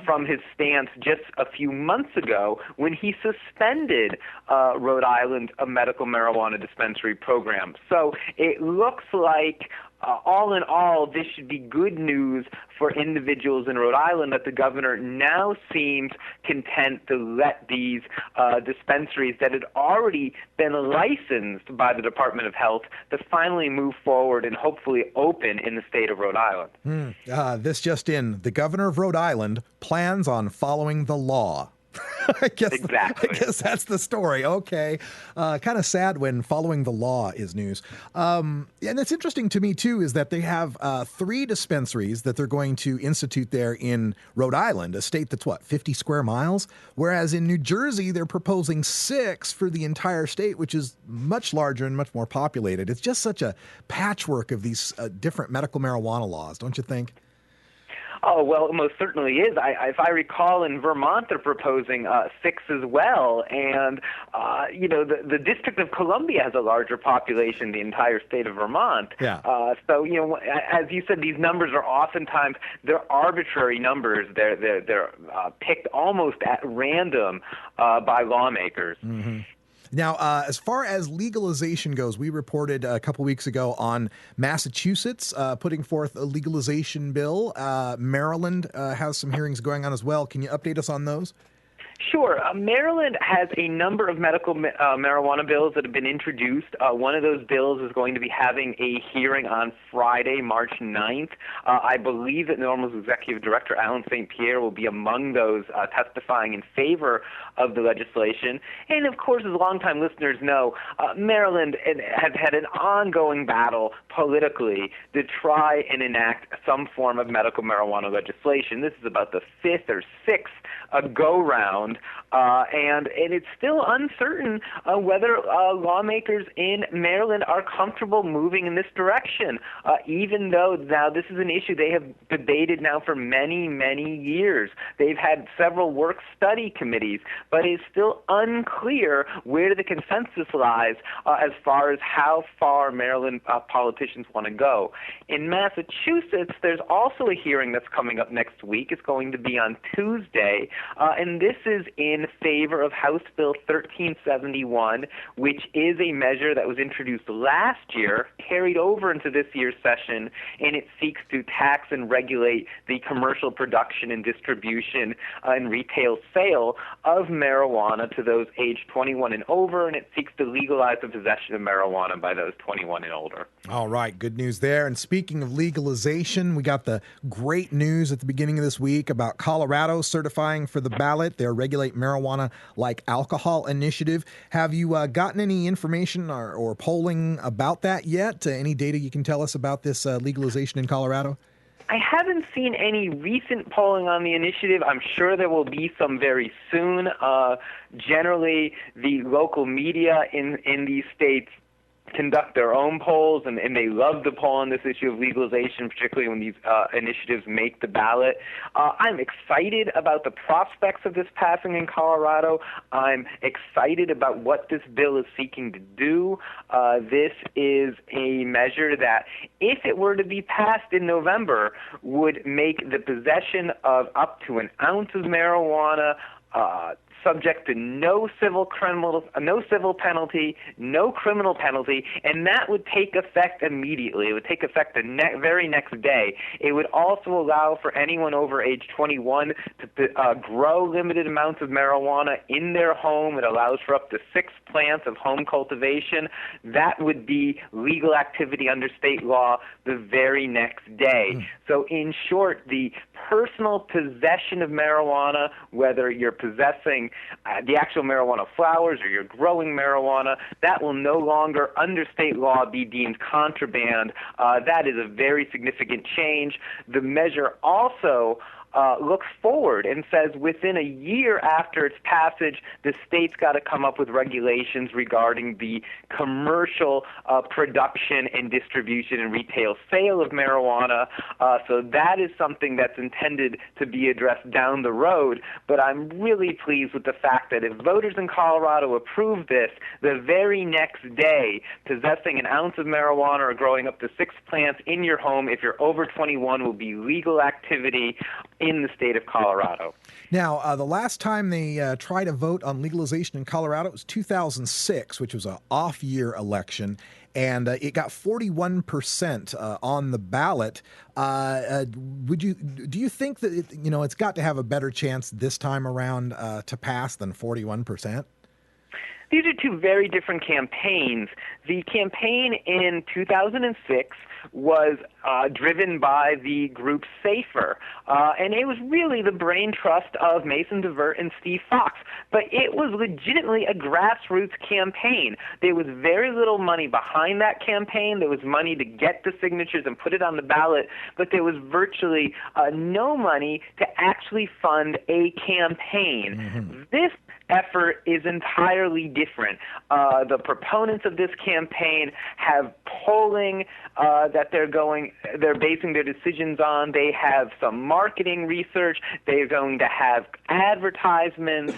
from his stance just a few months ago when he suspended Rhode Island's medical marijuana dispensary program. So it looks like all in all, this should be good news for individuals in Rhode Island that the governor now seems content to let these dispensaries that had already been licensed by the Department of Health to finally move forward and hopefully open in the state of Rhode Island. This just in, the governor of Rhode Island plans on following the law. Exactly. I guess that's the story. Okay. Kind of sad when following the law is news. And it's interesting to me, too, is that they have 3 dispensaries that they're going to institute there in Rhode Island, a state that's, 50 square miles? Whereas in New Jersey, they're proposing 6 for the entire state, which is much larger and much more populated. It's just such a patchwork of these different medical marijuana laws, don't you think? Oh, well, it most certainly is. If I recall, in Vermont, they're proposing 6 as well. And, the District of Columbia has a larger population than the entire state of Vermont. Yeah. So, as you said, these numbers are oftentimes, they're arbitrary numbers. They're picked almost at random by lawmakers. Mm-hmm. Now, as far as legalization goes, we reported a couple weeks ago on Massachusetts putting forth a legalization bill. Maryland has some hearings going on as well. Can you update us on those? Sure. Maryland has a number of medical marijuana bills that have been introduced. One of those bills is going to be having a hearing on Friday, March 9th. I believe that NORML's executive director, Alan St. Pierre, will be among those testifying in favor of the legislation. And, of course, as longtime listeners know, Maryland has had an ongoing battle politically to try and enact some form of medical marijuana legislation. This is about the 5th or 6th go-round. And it's still uncertain whether lawmakers in Maryland are comfortable moving in this direction, even though now this is an issue they have debated now for many, many years. They've had several work study committees, but it's still unclear where the consensus lies as far as how far Maryland politicians want to go. In Massachusetts, there's also a hearing that's coming up next week. It's going to be on Tuesday, and this is in favor of House Bill 1371, which is a measure that was introduced last year, carried over into this year's session, and it seeks to tax and regulate the commercial production and distribution and retail sale of marijuana to those aged 21 and over, and it seeks to legalize the possession of marijuana by those 21 and older. All right, good news there. And speaking of legalization, we got the great news at the beginning of this week about Colorado certifying for the ballot their Regulate Marijuana Like Alcohol initiative. Have you gotten any information or polling about that yet? Any data you can tell us about this legalization in Colorado? I haven't seen any recent polling on the initiative. I'm sure there will be some very soon. Generally, the local media in these states conduct their own polls, and they love to poll on this issue of legalization, particularly when these initiatives make the ballot. I'm excited about the prospects of this passing in Colorado. I'm excited about what this bill is seeking to do. This is a measure that, if it were to be passed in November, would make the possession of up to an ounce of marijuana subject to no civil penalty, no criminal penalty, and that would take effect immediately. It would take effect the very next day. It would also allow for anyone over age 21 to grow limited amounts of marijuana in their home. It allows for up to 6 plants of home cultivation. That would be legal activity under state law the very next day. So in short, the personal possession of marijuana, whether you're possessing the actual marijuana flowers or you're growing marijuana, that will no longer, under state law, be deemed contraband. That is a very significant change. The measure also looks forward and says within a year after its passage, the state's got to come up with regulations regarding the commercial production and distribution and retail sale of marijuana. So that is something that's intended to be addressed down the road. But I'm really pleased with the fact that if voters in Colorado approve this, the very next day, possessing an ounce of marijuana or growing up to 6 plants in your home, if you're over 21, will be legal activity in the state of Colorado. Now, the last time they tried a vote on legalization in Colorado, it was 2006, which was an off-year election, and it got 41% on the ballot. Do you think that it's got to have a better chance this time around to pass than 41%? These are two very different campaigns. The campaign in 2006 was driven by the group SAFER, and it was really the brain trust of Mason DeVert and Steve Fox. But it was legitimately a grassroots campaign. There was very little money behind that campaign. There was money to get the signatures and put it on the ballot, but there was virtually no money to actually fund a campaign. This effort is entirely different. The proponents of this campaign have polling that they're basing their decisions on. They have some marketing research. They're going to have advertisements.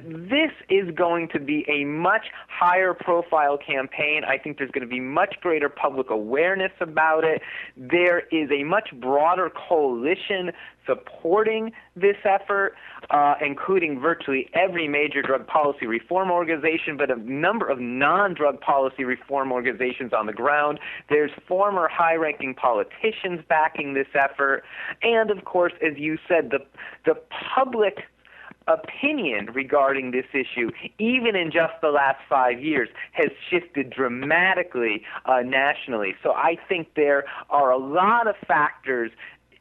This is going to be a much higher profile campaign. I think there's going to be much greater public awareness about it. There is a much broader coalition supporting this effort, including virtually every major drug policy reform organization, but a number of non-drug policy reform organizations on the ground. There's former high-ranking politicians backing this effort. And, of course, as you said, the public opinion regarding this issue, even in just the last 5 years, has shifted dramatically nationally. So I think there are a lot of factors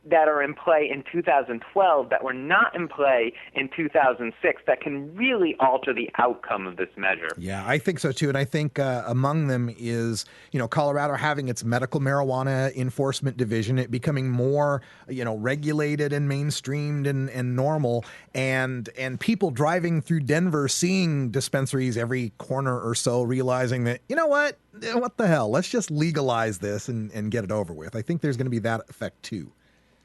that are in play in 2012 that were not in play in 2006 that can really alter the outcome of this measure. Yeah, I think so too. And I think among them is, Colorado having its medical marijuana enforcement division, it becoming more, regulated and mainstreamed and normal, and people driving through Denver seeing dispensaries every corner or so, realizing that, what the hell, let's just legalize this and get it over with. I think there's going to be that effect too.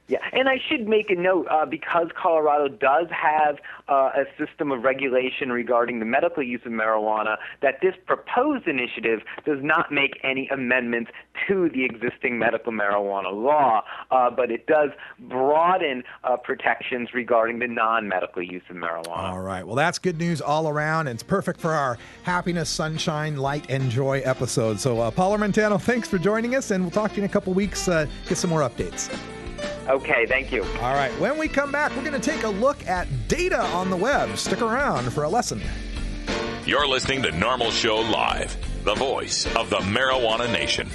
Yeah, and I should make a note, because Colorado does have a system of regulation regarding the medical use of marijuana, that this proposed initiative does not make any amendments to the existing medical marijuana law, but it does broaden protections regarding the non-medical use of marijuana. All right. Well, that's good news all around. And it's perfect for our happiness, sunshine, light, and joy episode. So, Paul Armentano, thanks for joining us, and we'll talk to you in a couple weeks, get some more updates. Okay, thank you. All right, when we come back, we're going to take a look at data on the web. Stick around for a lesson. You're listening to NORML Show Live, the voice of the marijuana nation.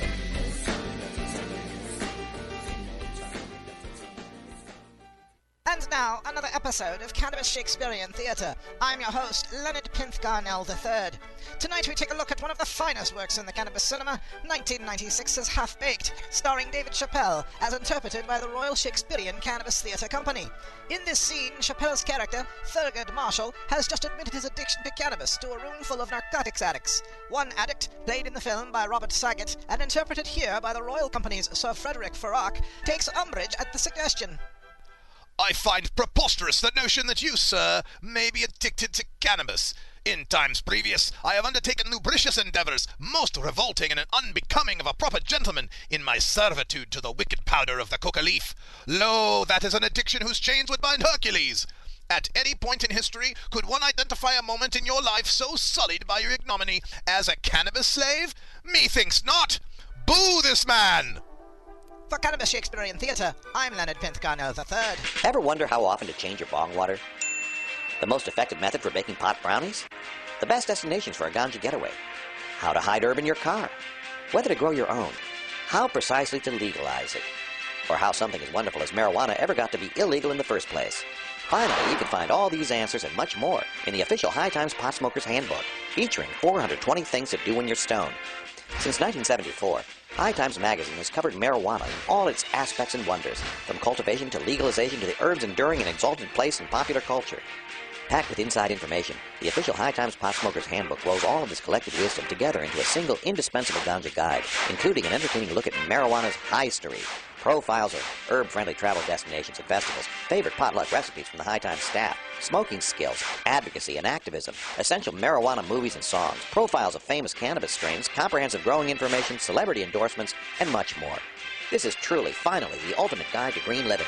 And now, another episode of Cannabis Shakespearean Theatre. I'm your host, Leonard Pinth-Garnell III. Tonight we take a look at one of the finest works in the cannabis cinema, 1996's Half-Baked, starring David Chappelle, as interpreted by the Royal Shakespearean Cannabis Theatre Company. In this scene, Chappelle's character, Thurgood Marshall, has just admitted his addiction to cannabis to a room full of narcotics addicts. One addict, played in the film by Robert Saget, and interpreted here by the Royal Company's Sir Frederick Farrach, takes umbrage at the suggestion. I find preposterous the notion that you, sir, may be addicted to cannabis. In times previous, I have undertaken lubricious endeavours, most revolting and unbecoming of a proper gentleman, in my servitude to the wicked powder of the coca leaf. Lo, that is an addiction whose chains would bind Hercules. At any point in history, could one identify a moment in your life so sullied by your ignominy as a cannabis slave? Methinks not. Boo this man! For Cannabis Shakespearean Theatre, I'm Leonard Pinthgarnell III. Ever wonder how often to change your bong water? The most effective method for baking pot brownies? The best destinations for a ganja getaway? How to hide herb in your car? Whether to grow your own? How precisely to legalize it? Or how something as wonderful as marijuana ever got to be illegal in the first place? Finally, you can find all these answers and much more in the official High Times Pot Smoker's Handbook, featuring 420 things to do when you're stoned. Since 1974, High Times magazine has covered marijuana in all its aspects and wonders, from cultivation to legalization to the herb's enduring and exalted place in popular culture. Packed with inside information, the official High Times Pot Smoker's Handbook rolls all of this collected wisdom together into a single indispensable ganja guide, including an entertaining look at marijuana's history, profiles of herb-friendly travel destinations and festivals, favorite potluck recipes from the High Times staff, smoking skills, advocacy and activism, essential marijuana movies and songs, profiles of famous cannabis strains, comprehensive growing information, celebrity endorsements, and much more. This is truly, finally, the ultimate guide to green living.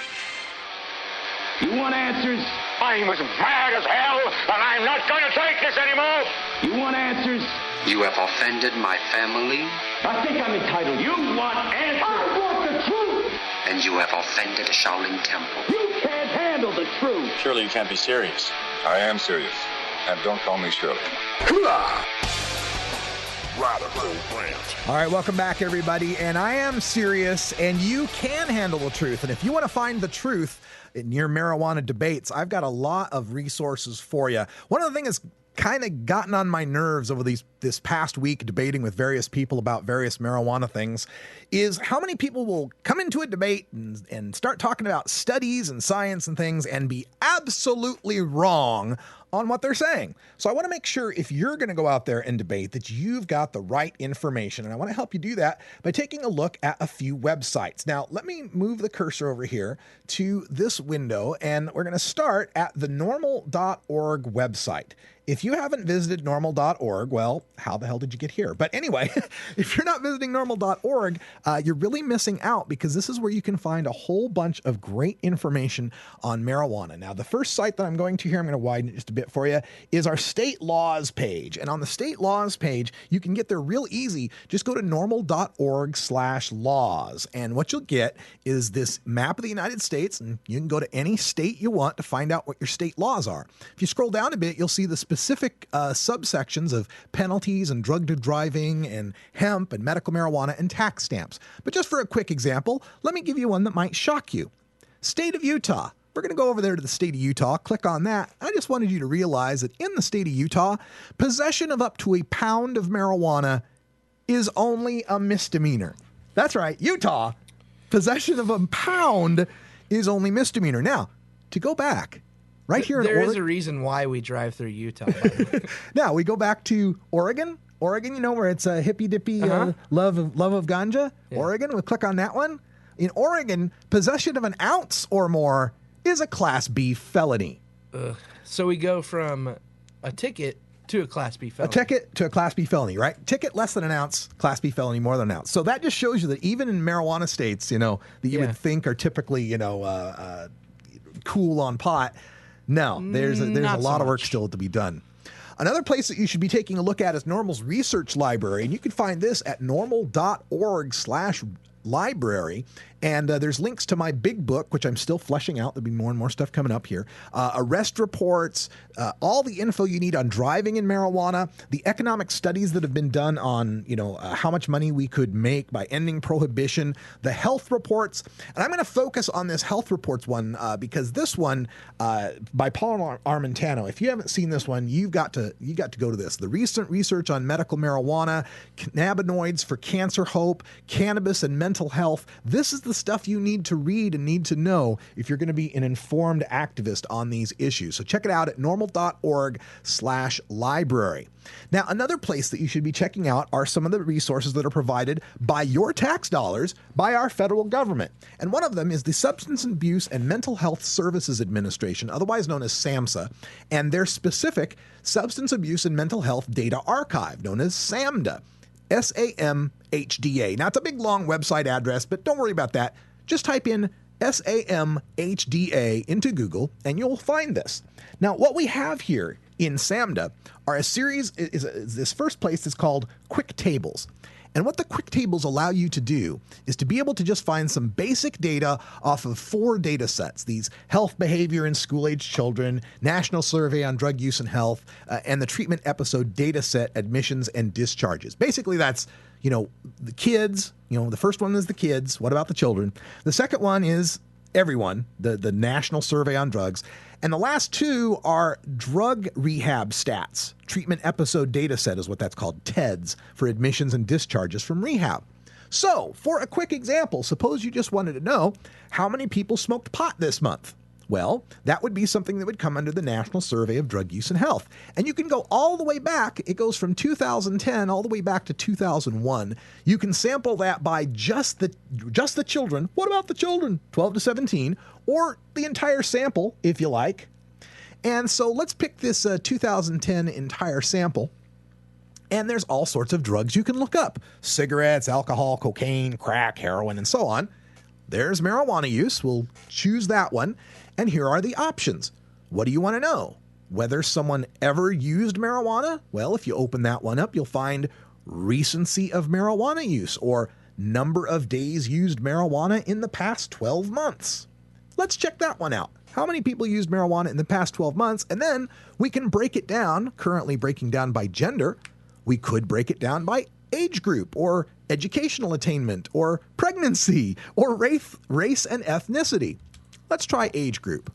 You want answers? I'm as mad as hell, and I'm not going to take this anymore. You want answers? You have offended my family. I think I'm entitled. You want answers? I want the truth. And you have offended a Shaolin temple. You can't handle the truth. Surely you can't be serious. I am serious. And don't call me Shirley. All right, welcome back, everybody. And I am serious, and you can handle the truth. And if you want to find the truth in your marijuana debates, I've got a lot of resources for you. One of the things that's kind of gotten on my nerves over this past week debating with various people about various marijuana things is how many people will come into a debate and start talking about studies and science and things and be absolutely wrong on what they're saying. So I want to make sure if you're going to go out there and debate that you've got the right information. And I want to help you do that by taking a look at a few websites. Now, let me move the cursor over here to this window, and we're going to start at the NORML.org website. If you haven't visited NORML.org, well, how the hell did you get here? But anyway, if you're not visiting NORML.org, you're really missing out, because this is where you can find a whole bunch of great information on marijuana. Now, the first site that I'm going to here, I'm going to widen it just a bit for you, is our state laws page. And on the state laws page, you can get there real easy. Just go to NORML.org/laws. And what you'll get is this map of the United States, and you can go to any state you want to find out what your state laws are. If you scroll down a bit, you'll see the specific subsections of penalties and drug driving and hemp and medical marijuana and tax stamps. But just for a quick example, let me give you one that might shock you. State of Utah. We're going to go over there to the state of Utah, click on that. I just wanted you to realize that in the state of Utah, possession of up to a pound of marijuana is only a misdemeanor. That's right, Utah, possession of a pound is only misdemeanor. Now, to go back, right here in Oregon. There is a reason why we drive through Utah. Now, we go back to Oregon. Oregon, you know, where it's a hippy-dippy love of ganja. Yeah. Oregon, we'll click on that one. In Oregon, possession of an ounce or more is a Class B felony. So we go from a ticket to a Class B felony. A ticket to a Class B felony, right? Ticket less than an ounce, Class B felony more than an ounce. So that just shows you that even in marijuana states, you know, that you would think are typically, you know, cool on pot, no, there's a lot of work still to be done. Another place that you should be taking a look at is NORML's research library, and you can find this at norml.org/library. And there's links to my big book, which I'm still fleshing out. There'll be more and more stuff coming up here. Arrest reports, all the info you need on driving in marijuana, the economic studies that have been done on, you know, how much money we could make by ending prohibition, the health reports. And I'm going to focus on this health reports one because this one by Paul Armentano, if you haven't seen this one, you got to go to this. The recent research on medical marijuana, cannabinoids for cancer hope, cannabis and mental health. This is the stuff you need to read and need to know if you're going to be an informed activist on these issues. So check it out at norml.org/library. Now, another place that you should be checking out are some of the resources that are provided by your tax dollars by our federal government. And one of them is the Substance Abuse and Mental Health Services Administration, otherwise known as SAMHSA, and their specific Substance Abuse and Mental Health Data Archive, known as SAMHDA. SAMHDA. Now, it's a big, long website address, but don't worry about that. Just type in SAMHDA into Google, and you'll find this. Now, what we have here in SAMHDA are a series, this first place is called Quick Tables. And what the quick tables allow you to do is to be able to just find some basic data off of 4 data sets, these health behavior in school-age children, National Survey on Drug Use and Health, and the treatment episode data set, admissions and discharges. Basically, that's, the kids, the first one is the kids. What about the children? The second one is everyone, the National Survey on Drugs. And the last 2 are drug rehab stats. Treatment episode data set is what that's called, TEDS, for admissions and discharges from rehab. So, for a quick example, suppose you just wanted to know how many people smoked pot this month. Well, that would be something that would come under the National Survey of Drug Use and Health. And you can go all the way back. It goes from 2010 all the way back to 2001. You can sample that by just the children. What about the children? 12 to 17, or the entire sample, if you like. And so let's pick this 2010 entire sample. And there's all sorts of drugs you can look up. Cigarettes, alcohol, cocaine, crack, heroin, and so on. There's marijuana use. We'll choose that one. And here are the options. What do you want to know? Whether someone ever used marijuana? Well, if you open that one up, you'll find recency of marijuana use, or number of days used marijuana in the past 12 months. Let's check that one out. How many people used marijuana in the past 12 months? And then we can break it down, currently breaking down by gender. We could break it down by age group, or educational attainment, or pregnancy, or race and ethnicity. Let's try age group.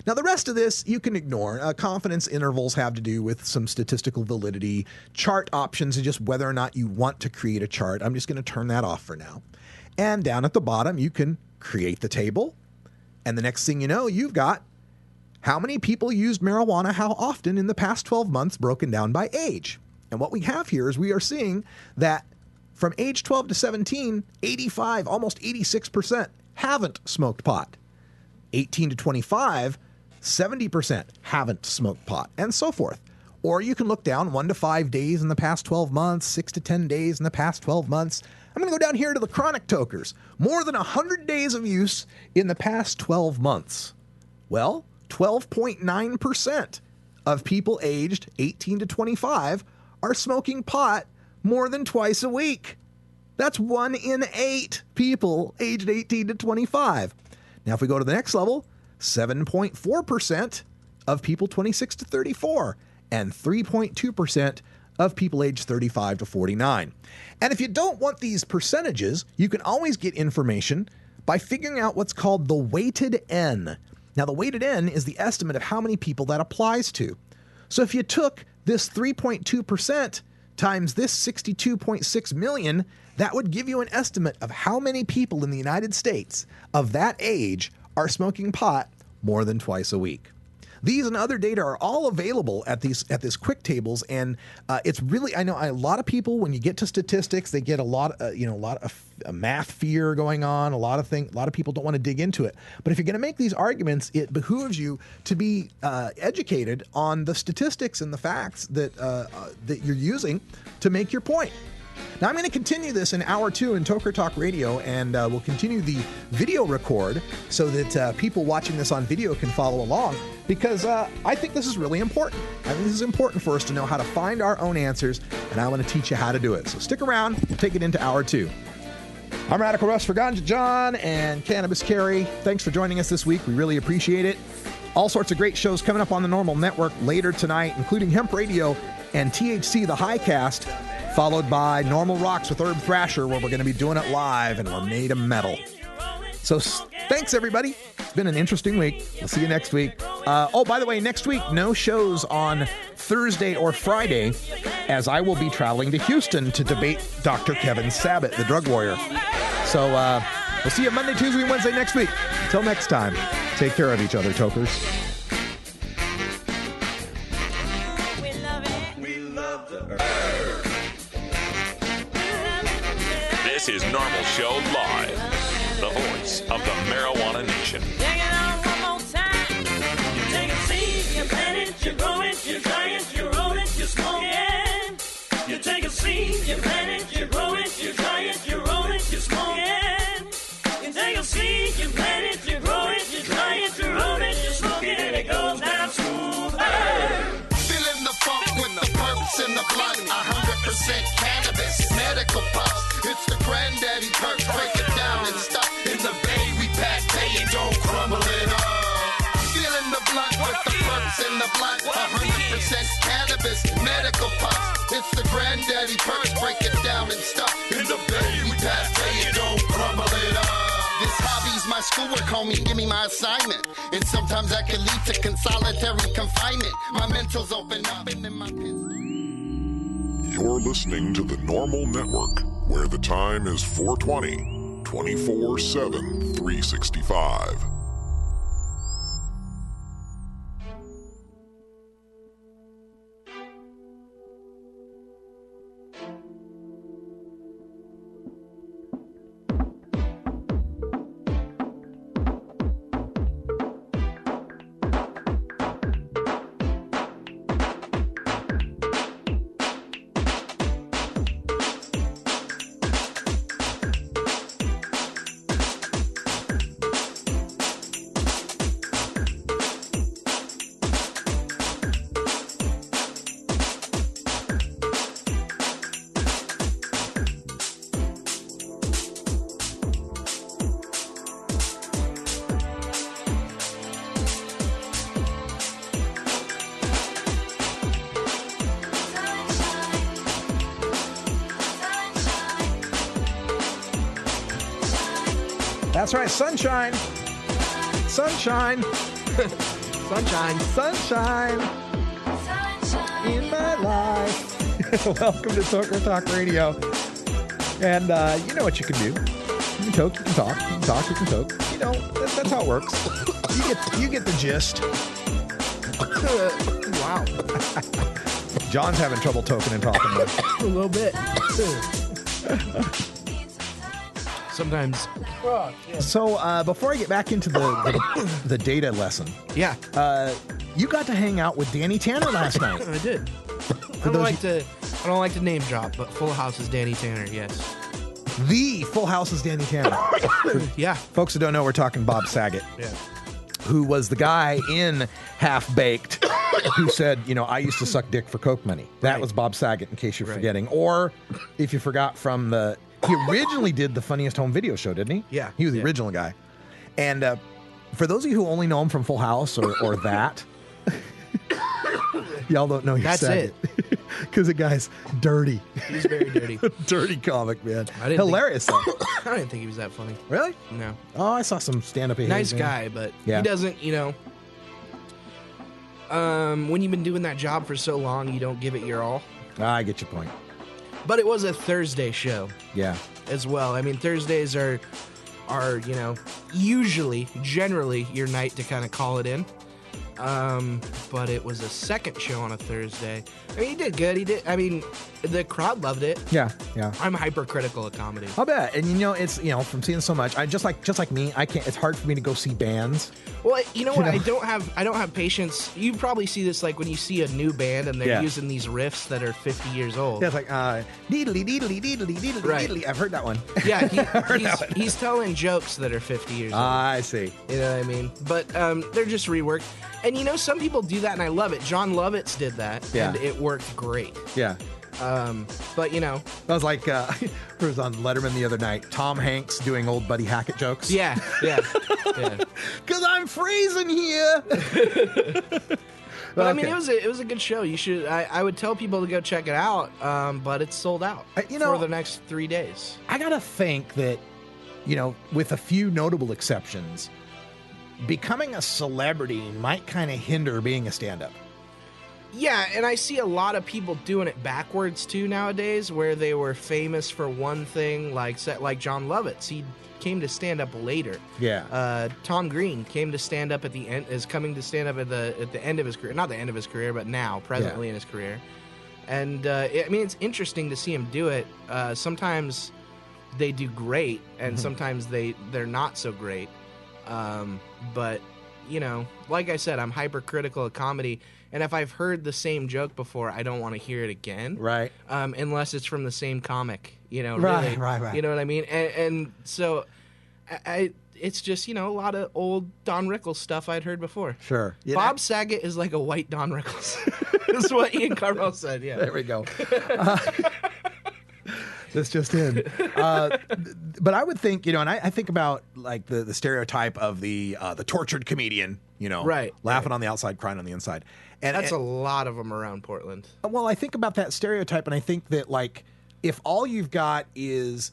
Now, the rest of this you can ignore. Confidence intervals have to do with some statistical validity. Chart options is just whether or not you want to create a chart. I'm just going to turn that off for now. And down at the bottom, you can create the table. And the next thing you know, you've got how many people used marijuana, how often in the past 12 months, broken down by age. And what we have here is we are seeing that from age 12 to 17, 85, almost 86% haven't smoked pot. 18 to 25, 70% haven't smoked pot, and so forth. Or you can look down 1 to 5 days in the past 12 months, 6 to 10 days in the past 12 months. I'm going to go down here to the chronic tokers. More than 100 days of use in the past 12 months. Well, 12.9% of people aged 18 to 25 are smoking pot more than twice a week. That's 1 in 8 people aged 18 to 25. Now, if we go to the next level, 7.4% of people 26 to 34, and 3.2% of people aged 35 to 49. And if you don't want these percentages, you can always get information by figuring out what's called the weighted N. Now, the weighted N is the estimate of how many people that applies to. So if you took this 3.2% times this 62.6 million, that would give you an estimate of how many people in the United States of that age are smoking pot more than twice a week. These and other data are all available at this quick tables, and it's really, I know a lot of people, when you get to statistics, they get a lot of math fear going on. A lot of people don't want to dig into it. But if you're going to make these arguments, it behooves you to be educated on the statistics and the facts that you're using to make your point. Now, I'm going to continue this in hour 2 in Toker Talk Radio, and we'll continue the video record so that people watching this on video can follow along, because I think this is really important. I think this is important for us to know how to find our own answers, and I want to teach you how to do it. So stick around. We'll take it into hour 2. I'm Radical Russ for Ganja John and Cannabis Carrie. Thanks for joining us this week. We really appreciate it. All sorts of great shows coming up on the NORML Network later tonight, including Hemp Radio and THC The Highcast, followed by NORML Rocks with Herb Thrasher, where we're going to be doing it live, and we're made of metal. So thanks, everybody. It's been an interesting week. We'll see you next week. Oh, by the way, next week, no shows on Thursday or Friday, as I will be traveling to Houston to debate Dr. Kevin Sabat, the drug warrior. So we'll see you Monday, Tuesday, and Wednesday next week. Until next time, take care of each other, tokers. This is NORML Show Live, the voice of the Marijuana Nation. Take it on one more time. You take a seed, you plant it, you grow it, you dry it, you roll it, you smoke it. You take a seed, you plant it, you grow it, you dry it, you roll it, you smoke it. You take a seed, you plant it, you the blunt, 100% cannabis, medical puffs. It's the granddaddy perk, break it down and stuff. In the bay we pack, pay it, don't crumble it up. Feeling the blunt with the perks in the blunt, 100% cannabis, medical puffs. It's the granddaddy perks, break it down and stuff. In the bay we pack, pay it, don't crumble it up. This hobby's my schoolwork, homie, give me my assignment. And sometimes that can lead to consolidatory confinement. My mental's open up and then my You're listening to the Normal Network, where the time is 420, 24/7, 365. That's right, sunshine. Sunshine. Sunshine. Sunshine. In my life. Welcome to Toker Talk Radio. And you know what you can do. You can toke, you can talk. You can talk, you can toke. You know, that's how it works. You get the gist. Wow. John's having trouble toking and talking. A little bit. Sometimes. So before I get back into the data lesson, yeah, you got to hang out with Danny Tanner last night. I did. I don't like to name drop, but Full House is Danny Tanner. Yes. The Full House is Danny Tanner. Yeah. Folks who don't know, we're talking Bob Saget. Yeah. Who was the guy in Half Baked who said, you know, I used to suck dick for Coke money. That was Bob Saget, in case you're forgetting. Or if you forgot from he originally did the Funniest Home Video Show, didn't he? Yeah. He was the original guy. And for those of you who only know him from Full House or that, y'all don't know That's Saget. Because the guy's dirty. He's very dirty. Dirty comic, man. Hilarious, though. I didn't think he was that funny. Really? No. Oh, I saw some stand-up. Nice guy, but he doesn't, you know. When you've been doing that job for so long, you don't give it your all. I get your point. But it was a Thursday show. Yeah. As well. I mean, Thursdays are you know, generally your night to kind of call it in. But it was a second show on a Thursday. I mean, he did good. I mean, the crowd loved it. Yeah, yeah. I'm hypercritical of comedy. I'll bet. And you know, it's, you know, from seeing so much, I just like me, I can't. It's hard for me to go see bands. Well, you know what? I don't have patience. You probably see this like when you see a new band and they're using these riffs that are 50 years old. Yeah, it's like deedly deedly deedly deedly deedly. I've heard that one. Yeah, he's telling jokes that are 50 years old. I see. You know what I mean? But they're just reworked. And you know, some people do that, and I love it. John Lovitz did that, and it worked great. Yeah. But you know, I was like, it was on Letterman the other night. Tom Hanks doing old Buddy Hackett jokes. Yeah. Because I'm freezing here. But I mean, it was a good show. You should. I would tell people to go check it out. But it's sold out. For the next 3 days. I gotta think that, you know, with a few notable exceptions, becoming a celebrity might kind of hinder being a stand-up. Yeah, and I see a lot of people doing it backwards too nowadays, where they were famous for one thing, like John Lovitz. He came to stand up later. Yeah. Tom Green came to stand up at the end. Is coming to stand up at the end of his career, not the end of his career, but now presently in his career. And I mean, it's interesting to see him do it. Sometimes they do great, and sometimes they're not so great. But you know, like I said, I'm hypercritical of comedy, and if I've heard the same joke before, I don't want to hear it again. Right. Unless it's from the same comic, you know. Right, really, right. You know what I mean? And so, it's just, a lot of old Don Rickles stuff I'd heard before. Sure. Bob Saget is like a white Don Rickles. That's what Ian Carmel said, yeah. There we go. That's just in. But I would think, and I think about like the stereotype of the tortured comedian, right, laughing on the outside, crying on the inside. And that's a lot of them around Portland. Well, I think about that stereotype, and I think that like if all you've got is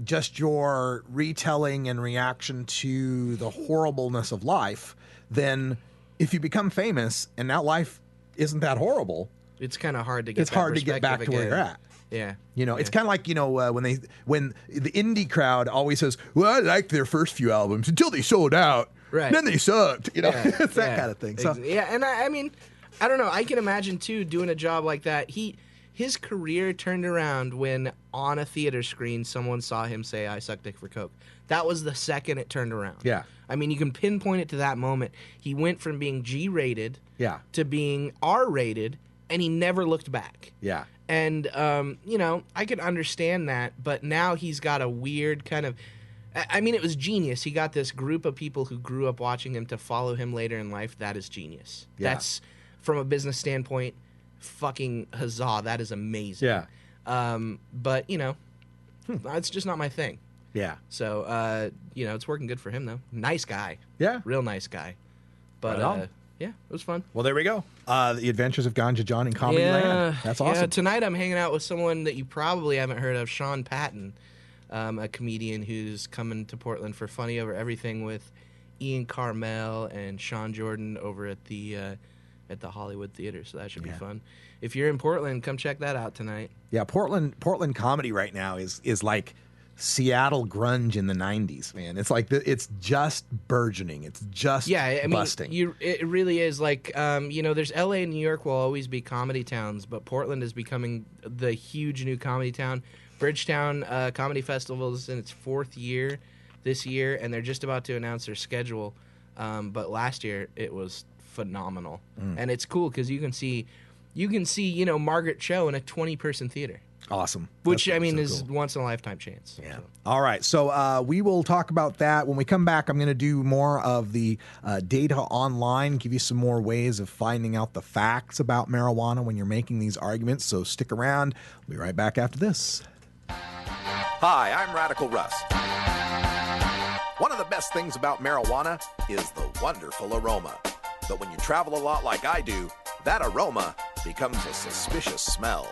just your retelling and reaction to the horribleness of life, then if you become famous and now life isn't that horrible, it's kind of hard to get. It's hard to get back to where you're at. Yeah. It's kind of like, when the indie crowd always says, well, I liked their first few albums until they sold out. Right. Then they sucked. It's that kind of thing. So yeah, and I mean, I don't know. I can imagine too doing a job like that. His career turned around when on a theater screen someone saw him say, "I suck dick for coke." That was the second it turned around. Yeah. I mean, you can pinpoint it to that moment. He went from being G-rated to being R-rated, and he never looked back. Yeah. And, I could understand that, but now he's got a weird kind of... I mean, it was genius. He got this group of people who grew up watching him to follow him later in life. That is genius. Yeah. That's, from a business standpoint, fucking huzzah. That is amazing. Yeah. But, it's just not my thing. Yeah. So, it's working good for him, though. Nice guy. Yeah. Real nice guy. But, right yeah, it was fun. Well, there we go. The Adventures of Ganja John in Comedy Land. That's awesome. Yeah, tonight I'm hanging out with someone that you probably haven't heard of, Sean Patton, a comedian who's coming to Portland for Funny Over Everything with Ian Carmel and Sean Jordan over at the Hollywood Theater. So that should be fun. If you're in Portland, come check that out tonight. Yeah, Portland comedy right now is like Seattle grunge in the 90s, man. It's like it's just burgeoning. It's just busting. It really is. Like, there's LA and New York will always be comedy towns, but Portland is becoming the huge new comedy town. Bridgetown Comedy Festival is in its 4th year this year, and they're just about to announce their schedule. But last year it was phenomenal, and it's cool because you can see Margaret Cho in a 20-person theater. Awesome. Which, That's is cool. once in a lifetime chance. Yeah. So. All right. So we will talk about that. When we come back, I'm going to do more of the data online, give you some more ways of finding out the facts about marijuana when you're making these arguments. So stick around. We'll be right back after this. Hi, I'm Radical Russ. One of the best things about marijuana is the wonderful aroma. But when you travel a lot like I do, that aroma becomes a suspicious smell.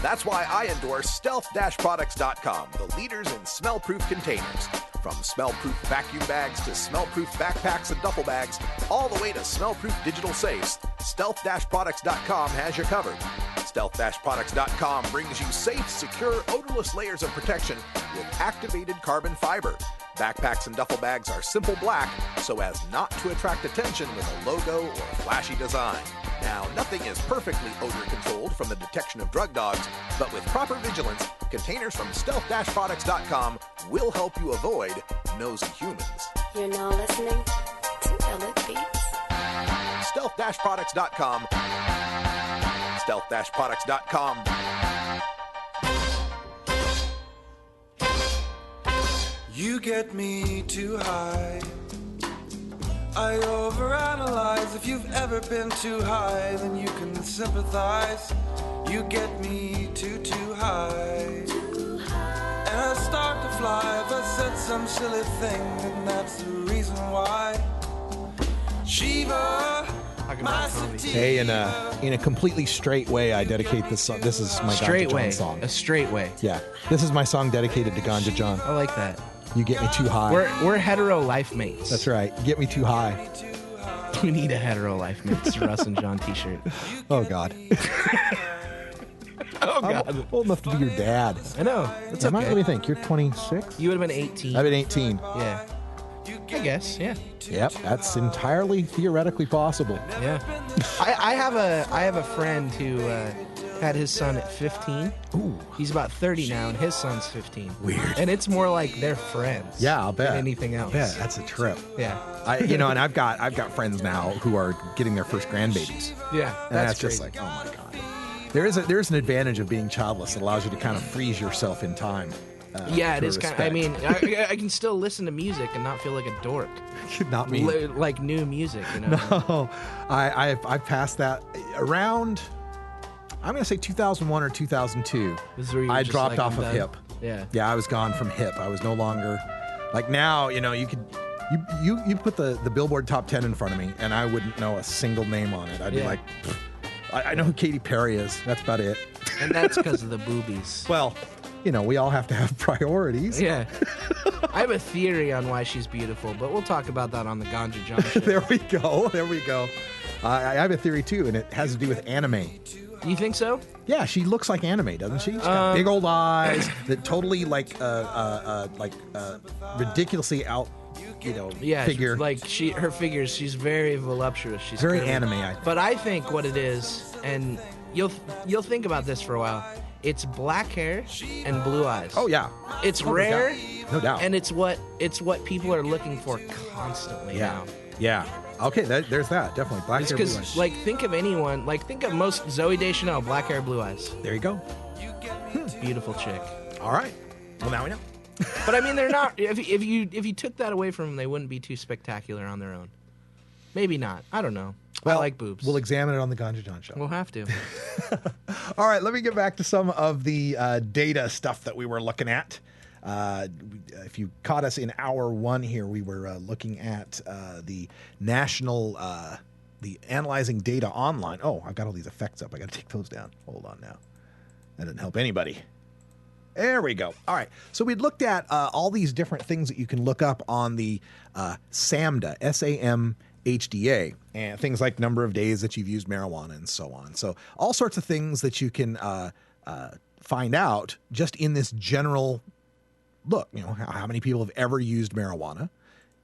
That's why I endorse stealth-products.com, the leaders in smell-proof containers. From smell-proof vacuum bags to smell-proof backpacks and duffel bags, all the way to smell-proof digital safes, stealth-products.com has you covered. Stealth-products.com brings you safe, secure, odorless layers of protection with activated carbon fiber. Backpacks and duffel bags are simple black so as not to attract attention with a logo or flashy design. Now, nothing is perfectly odor controlled from the detection of drug dogs, but with proper vigilance, containers from stealth-products.com will help you avoid nosy humans. You're now listening to Elliot Beats. Stealth-products.com. Stealth-products.com. You get me too high. I overanalyze. If you've ever been too high, then you can sympathize. You get me too high. And I start to fly if I said some silly thing, and that's the reason why. Shiva, my city. Hey, in a completely straight way, I dedicate this song. This is my Ganja John song. A straight way. Yeah, this is my song dedicated to Ganja John. I like that. You get me too high. We're hetero life mates. That's right. You get me too high. We need a hetero life mates Russ and John t-shirt. Oh, God. Oh, God. I'm old enough to be your dad. I know. That's okay. Let me think. You're 26? You would have been 18. I've been 18. Yeah. I guess, yeah. Yep, that's entirely theoretically possible. Yeah. I have a friend who had his son at 15. Ooh. He's about 30 now, and his son's 15. Weird. And it's more like they're friends. Yeah, I'll bet. Than anything else. I bet. That's a trip. Yeah. And I've got friends now who are getting their first grandbabies. Yeah, and that's just like, oh my God. There's an advantage of being childless that allows you to kind of freeze yourself in time. Yeah, it to is kind of. respect. I mean, I can still listen to music and not feel like a dork. Not me. Like new music, you know. No, I passed that around. I'm going to say 2001 or 2002. This is where you were I just dropped like, off I'm of done? hip. Yeah. I was gone from hip. I was no longer like now. You know, you could. You put the Billboard Top 10 in front of me, and I wouldn't know a single name on it. I'd be Yeah. like, I know who Katy Perry is. That's about it. And that's because of the boobies. Well, you know, we all have to have priorities. Yeah. I have a theory on why she's beautiful, but we'll talk about that on the Ganja John show. There we go. I have a theory too, and it has to do with anime. You think so? Yeah, she looks like anime, doesn't she? She's got big old eyes that totally ridiculously out, Yeah, figure. like her figures, she's very voluptuous. She's Very curvy. anime, I think. But I think what it is, and you'll think about this for a while. It's black hair and blue eyes. Oh yeah, it's no rare, no doubt. and it's what people are looking for constantly now. Yeah. Okay, there's that. Definitely black hair, blue eyes. Because think of anyone, think of most Zooey Deschanel, black hair, blue eyes. There you go. Beautiful chick. All right. Well, now we know. But I mean, they're not. If you took that away from them, they wouldn't be too spectacular on their own. Maybe not. I don't know. Well, I like boobs. We'll examine it on the Ganja John show. We'll have to. All right, let me get back to some of the data stuff that we were looking at. If you caught us in hour one here, we were looking at the national, the analyzing data online. Oh, I've got all these effects up. I got to take those down. Hold on now. That didn't help anybody. There we go. All right. So we'd looked at all these different things that you can look up on the SAMHDA, SAMHDA, and things like number of days that you've used marijuana and so on. So all sorts of things that you can find out just in this general look. You know, how many people have ever used marijuana,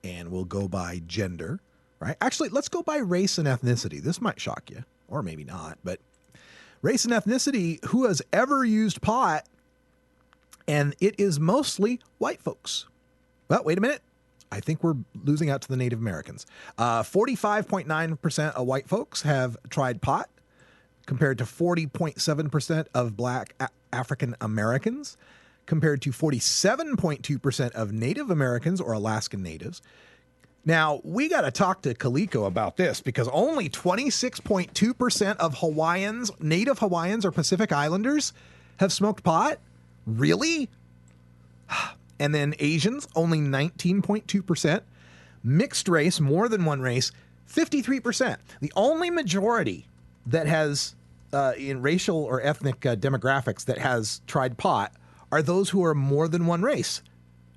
and we'll go by gender, right? Actually, let's go by race and ethnicity. This might shock you, or maybe not, but race and ethnicity, who has ever used pot? And it is mostly white folks. Well, wait a minute. I think we're losing out to the Native Americans. 45.9% of white folks have tried pot, compared to 40.7% of black African Americans, compared to 47.2% of Native Americans or Alaskan Natives. Now, we got to talk to Kaliko about this, because only 26.2% of Hawaiians, Native Hawaiians or Pacific Islanders, have smoked pot. Really? And then Asians, only 19.2%. Mixed race, more than one race, 53%. The only majority that has, in racial or ethnic demographics, that has tried pot are those who are more than one race.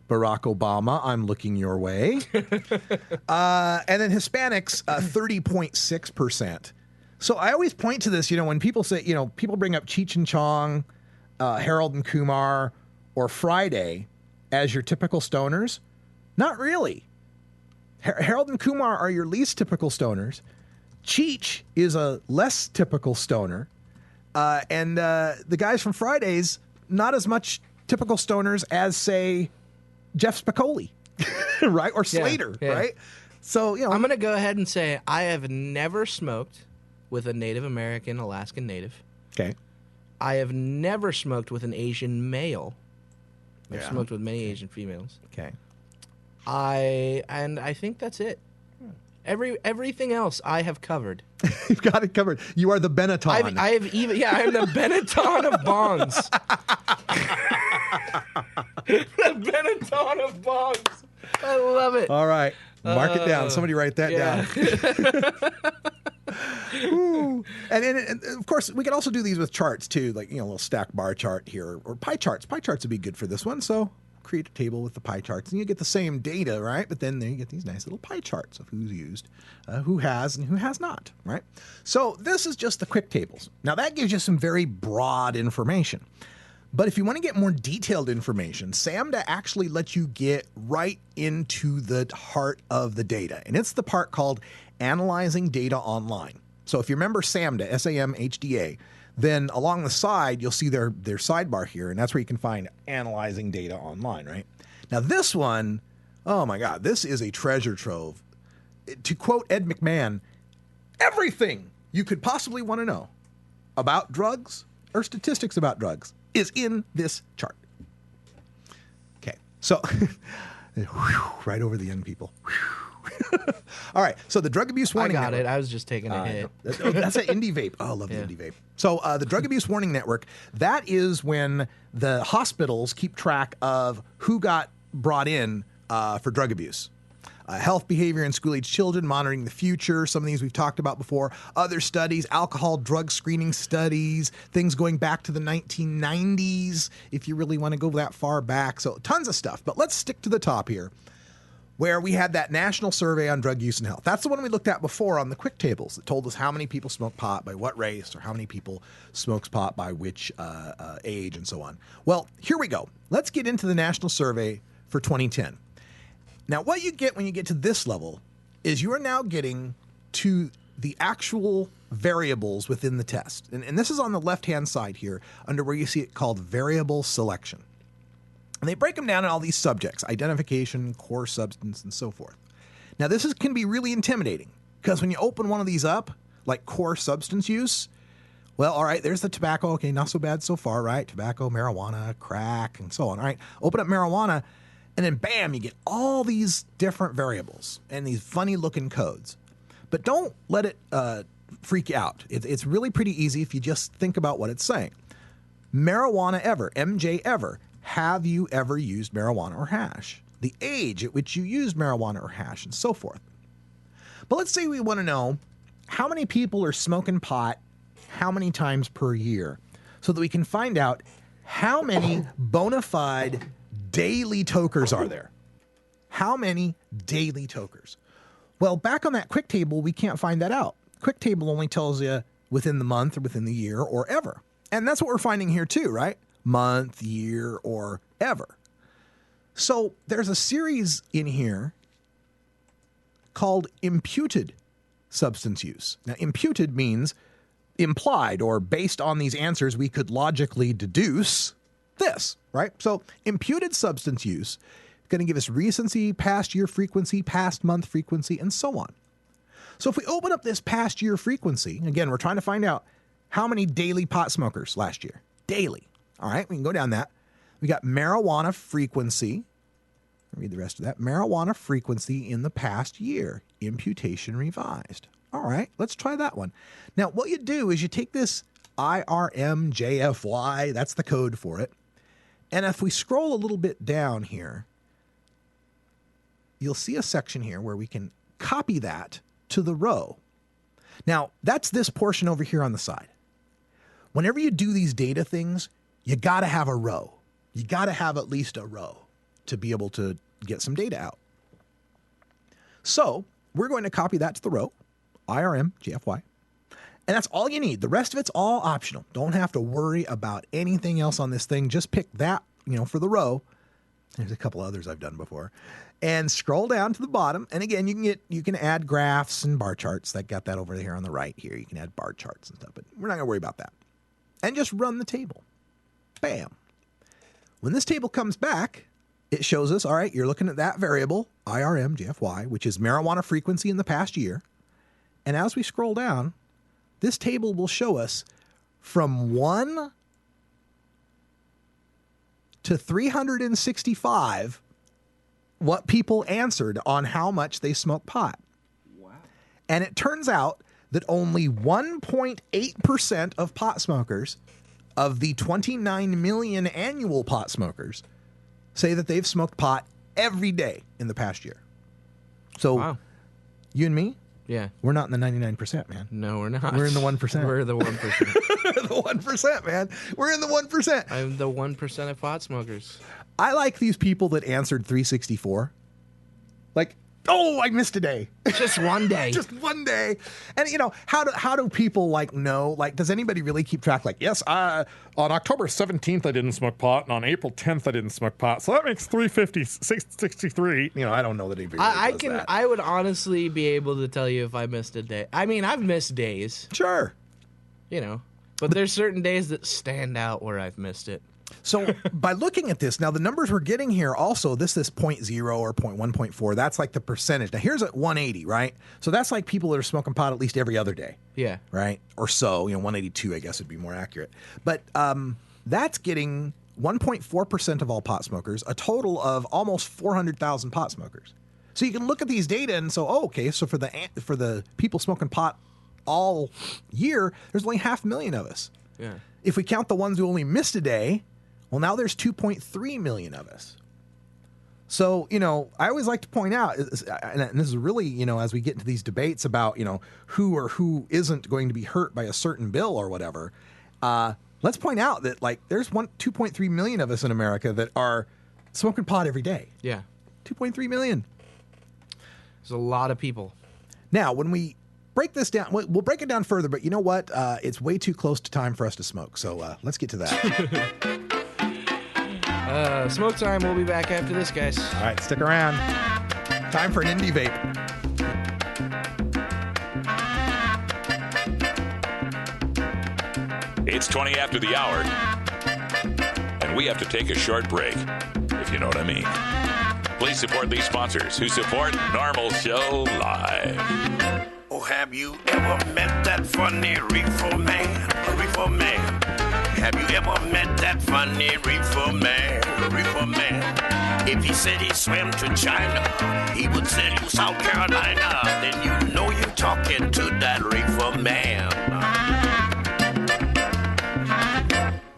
Barack Obama, I'm looking your way. And then Hispanics, 30.6%. So I always point to this, when people say, people bring up Cheech and Chong, Harold and Kumar, or Friday as your typical stoners. Not really. Harold and Kumar are your least typical stoners. Cheech is a less typical stoner. And the guys from Fridays, not as much typical stoners as, say, Jeff Spicoli, right? Or Slater, right? So, I'm going to go ahead and say I have never smoked with a Native American, Alaskan Native. Okay. I have never smoked with an Asian male. I've Yeah. smoked with many Asian females. Okay. I think that's it. Everything else I have covered. You've got it covered. You are the Benetton. I'm the Benetton of bongs. The Benetton of bongs. I love it. All right. Mark it down. Somebody write that down. Ooh. And of course, we can also do these with charts too, like, a little stack bar chart here, or pie charts. Pie charts would be good for this one. So create a table with the pie charts, and you get the same data, right? But then you get these nice little pie charts of who's used, who has and who has not, right? So this is just the quick tables. Now that gives you some very broad information. But if you want to get more detailed information, SAMHDA actually lets you get right into the heart of the data. And it's the part called Analyzing Data Online. So if you remember SAMHDA, SAMHDA, then along the side, you'll see their sidebar here, and that's where you can find Analyzing Data Online, right? Now this one, oh my God, this is a treasure trove. To quote Ed McMahon, everything you could possibly want to know about drugs or statistics about drugs is in this chart. So, right over the young people. All right. So the drug abuse warning. I got network. it. I was just taking a hit. That's an indie vape. Oh, I love the indie vape. So the drug abuse warning network, that is when the hospitals keep track of who got brought in for drug abuse. Health behavior in school-age children, monitoring the future. Some of these we've talked about before. Other studies, alcohol drug screening studies, things going back to the 1990s, if you really want to go that far back. So tons of stuff. But let's stick to the top here, where we had that national survey on drug use and health. That's the one we looked at before on the quick tables that told us how many people smoke pot by what race, or how many people smokes pot by which age, and so on. Well, here we go. Let's get into the national survey for 2010. Now, what you get when you get to this level is you are now getting to the actual variables within the test. And this is on the left-hand side here, under where you see it called variable selection. And they break them down in all these subjects: identification, core substance, and so forth. Now, this can be really intimidating, because when you open one of these up, like core substance use, well, all right, there's the tobacco. Okay, not so bad so far, right? Tobacco, marijuana, crack, and so on. All right, open up marijuana, and then bam, you get all these different variables and these funny-looking codes. But don't let it freak you out. It's really pretty easy if you just think about what it's saying. Marijuana ever, MJ ever. Have you ever used marijuana or hash? The age at which you used marijuana or hash, and so forth. But let's say we want to know how many people are smoking pot how many times per year, so that we can find out how many bona fide daily tokers are there. How many daily tokers? Well, back on that quick table, we can't find that out. Quick table only tells you within the month or within the year or ever. And that's what we're finding here too, right? Month, year, or ever. So there's a series in here called imputed substance use. Now, imputed means implied, or based on these answers, we could logically deduce this, right? So imputed substance use is going to give us recency, past year frequency, past month frequency, and so on. So if we open up this past year frequency, again, we're trying to find out how many daily pot smokers last year. Daily. All right, we can go down that. We got marijuana frequency. Read the rest of that. Marijuana frequency in the past year. Imputation revised. All right, let's try that one. Now, what you do is you take this IRMJFY, that's the code for it. And if we scroll a little bit down here, you'll see a section here where we can copy that to the row. Now, that's this portion over here on the side. Whenever you do these data things, you got to have a row. You got to have at least a row to be able to get some data out. So we're going to copy that to the row, IRMJFY. And that's all you need. The rest of it's all optional. Don't have to worry about anything else on this thing. Just pick that, for the row. There's a couple others I've done before. And scroll down to the bottom. And again, you can add graphs and bar charts. That got that over here on the right here. You can add bar charts and stuff, but we're not going to worry about that. And just run the table. Bam. When this table comes back, it shows us, all right, you're looking at that variable, IRMJFY, which is marijuana frequency in the past year. And as we scroll down, this table will show us from 1 to 365 what people answered on how much they smoke pot. Wow. And it turns out that only 1.8% of pot smokers, of the 29 million annual pot smokers, say that they've smoked pot every day in the past year. So wow. You and me? Yeah. We're not in the 99%, man. No, we're not. We're in the 1%. We're the 1%. The 1%, man. We're in the 1%. I'm the 1% of pot smokers. I like these people that answered 364. Like, oh, I missed a day. Just one day. Just one day. And, how do people, know? Does anybody really keep track? Yes, on October 17th, I didn't smoke pot, and on April 10th, I didn't smoke pot. So that makes 363. I don't know that anybody really does that. I would honestly be able to tell you if I missed a day. I mean, I've missed days. Sure. But there's certain days that stand out where I've missed it. So by looking at this, now the numbers we're getting here also, this 0.0 or 0.1.4, that's like the percentage. Now here's at 180, right? So that's like people that are smoking pot at least every other day. Yeah. Right? Or so, 182 I guess would be more accurate. But that's getting 1.4% of all pot smokers, a total of almost 400,000 pot smokers. So you can look at these data and so, okay, so for the people smoking pot all year, there's only 500,000 of us. Yeah. If we count the ones who only missed a day, well, now there's 2.3 million of us. So, I always like to point out, and this is really, as we get into these debates about, who or who isn't going to be hurt by a certain bill or whatever, let's point out that, there's 2.3 million of us in America that are smoking pot every day. Yeah. 2.3 million. There's a lot of people. Now, when we break this down, we'll break it down further, but you know what? It's way too close to time for us to smoke. So let's get to that. Smoke time. We'll be back after this, guys. All right, stick around. Time for an indie vape. It's 20 after the hour, and we have to take a short break, if you know what I mean. Please support these sponsors who support NORML Show Live. Oh, have you ever met that funny reefer man? A reefer man. Have you ever met that funny reefer man? A reefer man. If he said he swam to China, he would sell you South Carolina. Then you know you're talking to that reefer man.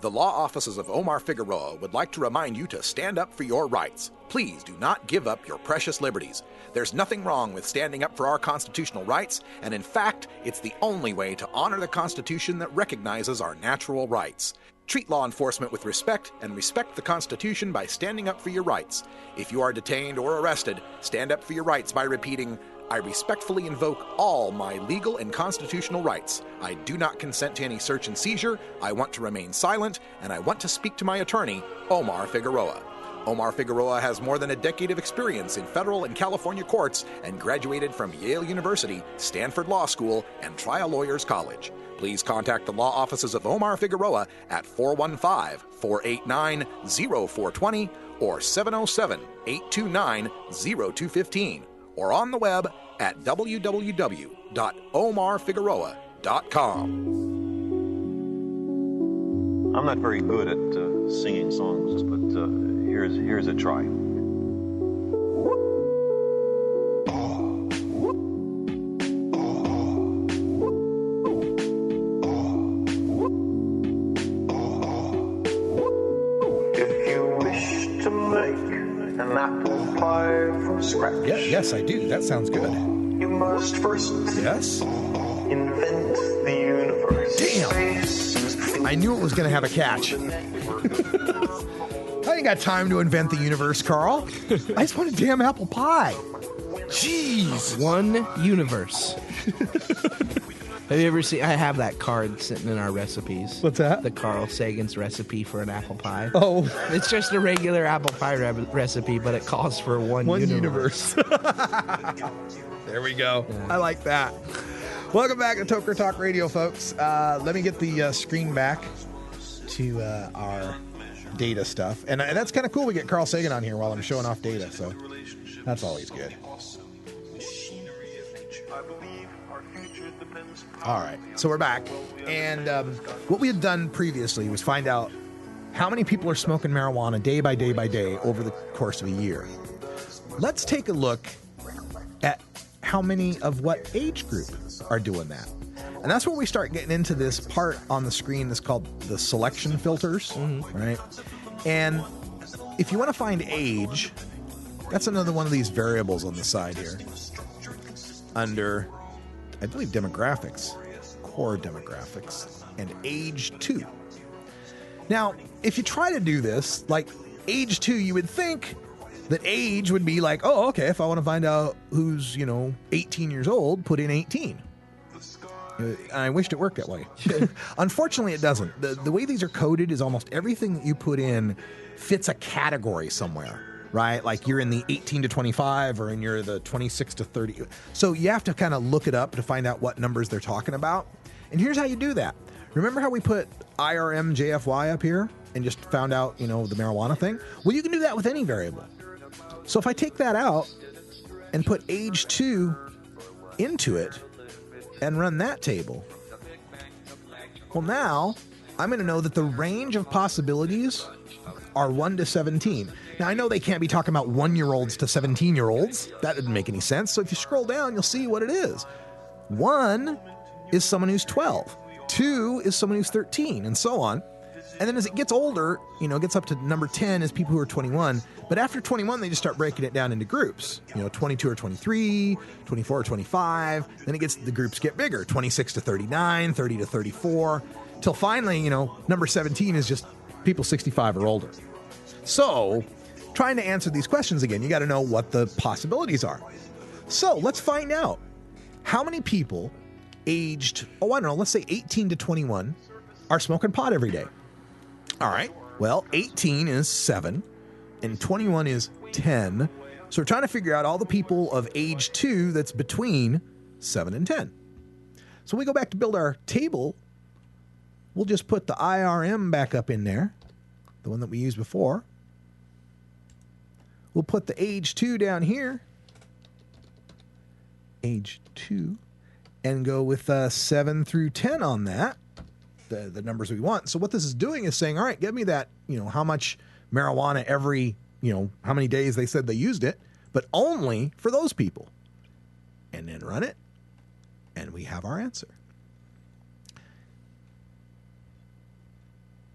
The law offices of Omar Figueroa would like to remind you to stand up for your rights. Please do not give up your precious liberties. There's nothing wrong with standing up for our constitutional rights, and in fact, it's the only way to honor the Constitution that recognizes our natural rights. Treat law enforcement with respect and respect the Constitution by standing up for your rights. If you are detained or arrested, stand up for your rights by repeating, I respectfully invoke all my legal and constitutional rights. I do not consent to any search and seizure. I want to remain silent, and I want to speak to my attorney, Omar Figueroa. Omar Figueroa has more than a decade of experience in federal and California courts and graduated from Yale University, Stanford Law School, and Trial Lawyers College. Please contact the law offices of Omar Figueroa at 415-489-0420 or 707-829-0215. Or on the web at www.omarfigueroa.com. I'm not very good at singing songs, but here's a try. If you wish to make an apple pie from scratch. Yes, I do. That sounds good. You must first invent the universe. Damn! I knew it was going to have a catch. I ain't got time to invent the universe, Carl. I just want a damn apple pie. Jeez. One universe. Have you ever seen? I have that card sitting in our recipes. What's that? The Carl Sagan's recipe for an apple pie. Oh. It's just a regular apple pie recipe, but it calls for one universe. There we go. Yeah. I like that. Welcome back to Toker Talk Radio, folks. Let me get the screen back to our data stuff. And that's kind of cool. We get Carl Sagan on here while I'm showing off data, so that's always good. All right, so we're back. And what we had done previously was find out how many people are smoking marijuana day by day by day over the course of a year. Let's take a look at how many of what age group are doing that. And that's where we start getting into this part on the screen that's called the selection filters, right? And if you want to find age, that's another one of these variables on the side here. Under, I believe, demographics, core demographics, and age 2. Now, if you try to do this, like age 2, you would think that age would be like, oh, okay, if I want to find out who's, 18 years old, put in 18. I wished it worked that way. Unfortunately, it doesn't. The way these are coded is almost everything that you put in fits a category somewhere, right? Like you're in the 18 to 25 or you're the 26 to 30. So you have to kind of look it up to find out what numbers they're talking about. And here's how you do that. Remember how we put IRM JFY up here and just found out, the marijuana thing? Well, you can do that with any variable. So if I take that out and put age 2 into it and run that table, well, now I'm going to know that the range of possibilities are 1 to 17. Now, I know they can't be talking about 1-year-olds to 17-year-olds. That didn't make any sense. So if you scroll down, you'll see what it is. 1 is someone who's 12. 2 is someone who's 13, and so on. And then as it gets older, it gets up to number 10 is people who are 21. But after 21, they just start breaking it down into groups. 22 or 23, 24 or 25. Then the groups get bigger, 26 to 39, 30 to 34, till finally, number 17 is just people 65 or older. So, trying to answer these questions again, you got to know what the possibilities are. So, let's find out how many people aged, let's say 18 to 21 are smoking pot every day. All right. Well, 18 is 7 and 21 is 10. So we're trying to figure out all the people of age 2 that's between 7 and 10. So we go back to build our table. We'll just put the IRM back up in there, the one that we used before. We'll put the age 2 down here, age 2, and go with 7 through 10 on that. The numbers we want. So what this is doing is saying, all right, give me that, how much marijuana every, how many days they said they used it, but only for those people. And then run it, and we have our answer.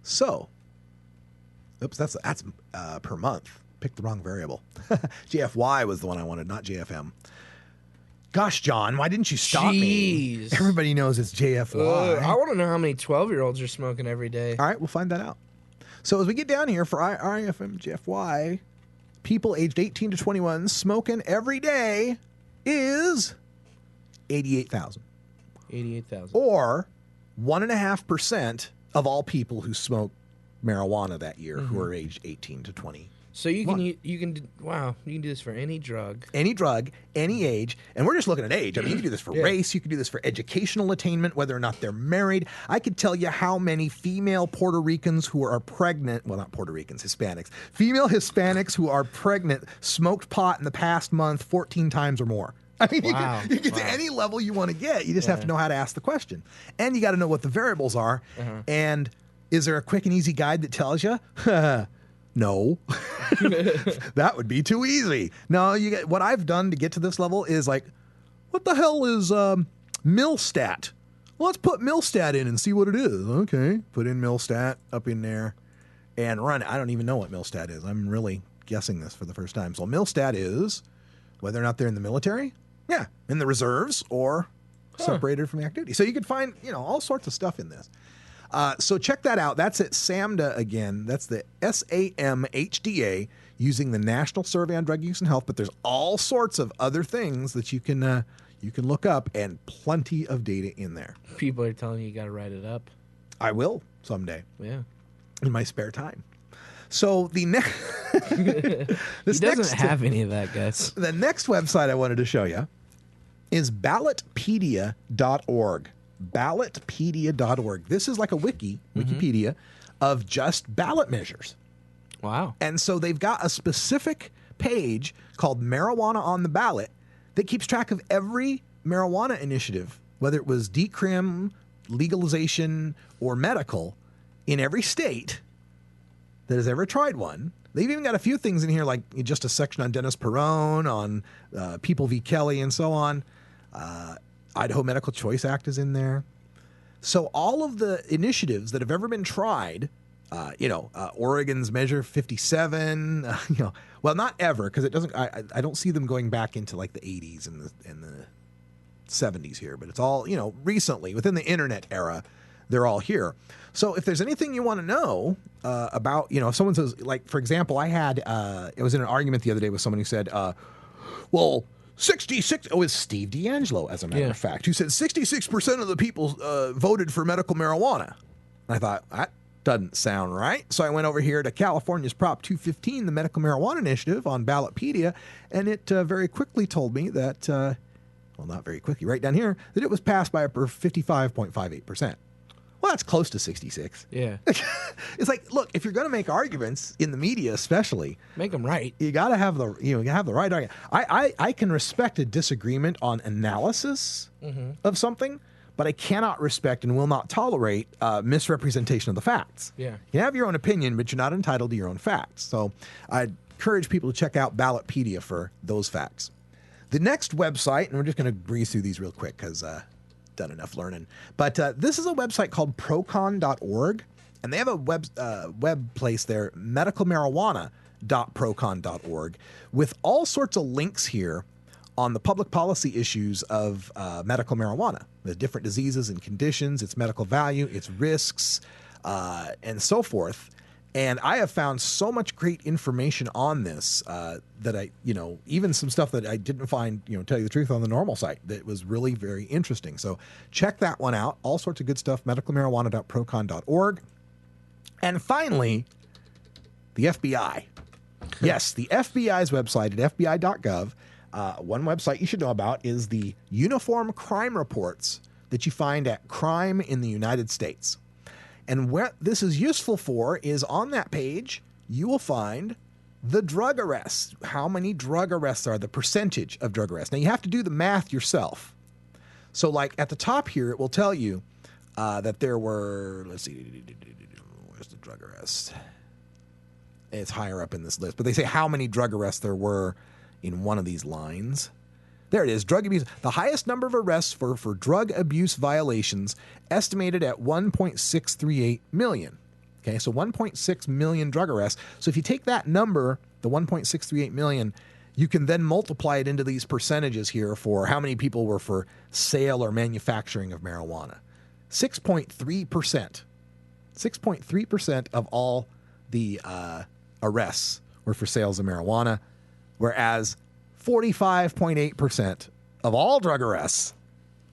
So, oops, that's per month. Picked the wrong variable. JFY was the one I wanted, not JFM. Gosh, John, why didn't you stop me? Everybody knows it's JFY. I want to know how many 12-year-olds are smoking every day. All right, we'll find that out. So as we get down here for IFM JFY, people aged 18 to 21 smoking every day is 88,000. 88,000. Or 1.5% of all people who smoke marijuana that year who are aged 18 to 20. So you can do this for any drug. Any drug, any age. And we're just looking at age. I mean, you can do this for race. You can do this for educational attainment, whether or not they're married. I could tell you how many female Puerto Ricans who are pregnant, well, not Puerto Ricans, Hispanics, female Hispanics who are pregnant smoked pot in the past month 14 times or more. I mean, you get to any level you want to get. You just have to know how to ask the question. And you got to know what the variables are. And is there a quick and easy guide that tells you? No, that would be too easy. No, what I've done to get to this level is like, what the hell is Milstat? Well, let's put Milstat in and see what it is. Okay, put in Milstat up in there and run it. I don't even know what Milstat is. I'm really guessing this for the first time. So Milstat is whether or not they're in the military, in the reserves, or separated from the activity. So you could find all sorts of stuff in this. So check that out. That's at SAMHDA again. That's the SAMHDA, using the National Survey on Drug Use and Health. But there's all sorts of other things that you can look up, and plenty of data in there. People are telling you got to write it up. I will someday. Yeah, in my spare time. So the next, he doesn't have any of that, guys. The next website I wanted to show you is ballotpedia.org. Ballotpedia.org. This is like a Wikipedia of just ballot measures. Wow. And so they've got a specific page called Marijuana on the Ballot that keeps track of every marijuana initiative, whether it was decrim, legalization, or medical, in every state that has ever tried one. They've even got a few things in here, like just a section on Dennis Perone, on People v. Kelly, and so on. Idaho Medical Choice Act is in there. So all of the initiatives that have ever been tried, Oregon's Measure 57, well, not ever, because it doesn't. I don't see them going back into like the 80s and the 70s here, but it's all recently within the internet era. They're all here. So if there's anything you want to know about, if someone says, like, for example, I had it was in an argument the other day with someone who said, well, 66. Oh, it's Steve D'Angelo, as a matter of fact, who said 66% of the people voted for medical marijuana. And I thought, that doesn't sound right. So I went over here to California's Prop 215, the Medical Marijuana Initiative, on Ballotpedia, and it very quickly told me that, well, not very quickly, right down here, that it was passed by 55.58%. Well, that's close to 66. Yeah. It's like, look, if you're going to make arguments in the media, especially, make them right. You got to have the right argument. I can respect a disagreement on analysis of something, but I cannot respect and will not tolerate misrepresentation of the facts. Yeah. You can have your own opinion, but you're not entitled to your own facts. So I encourage people to check out Ballotpedia for those facts. The next website, and we're just going to breeze through these real quick because done enough learning, but this is a website called procon.org, and they have a web place there, medicalmarijuana.procon.org, with all sorts of links here on the public policy issues of medical marijuana, the different diseases and conditions, its medical value, its risks, and so forth. And I have found so much great information on this that I, even some stuff that I didn't find, tell you the truth, on the NORML site that was really very interesting. So check that one out. All sorts of good stuff, medicalmarijuana.procon.org. And finally, the FBI. Yes, the FBI's website at fbi.gov. One website you should know about is the Uniform Crime Reports that you find at Crime in the United States. And what this is useful for is on that page, you will find the drug arrests. How many drug arrests are, the percentage of drug arrests. Now, you have to do the math yourself. So, like at the top here, it will tell you that there were, let's see, where's the drug arrest? It's higher up in this list. But they say how many drug arrests there were in one of these lines. There it is, drug abuse. The highest number of arrests for drug abuse violations estimated at 1.638 million. Okay, so 1.6 million drug arrests. So if you take that number, the 1.638 million, you can then multiply it into these percentages here for how many people were for sale or manufacturing of marijuana. 6.3%. 6.3% of all the arrests were for sales of marijuana, whereas 45.8% of all drug arrests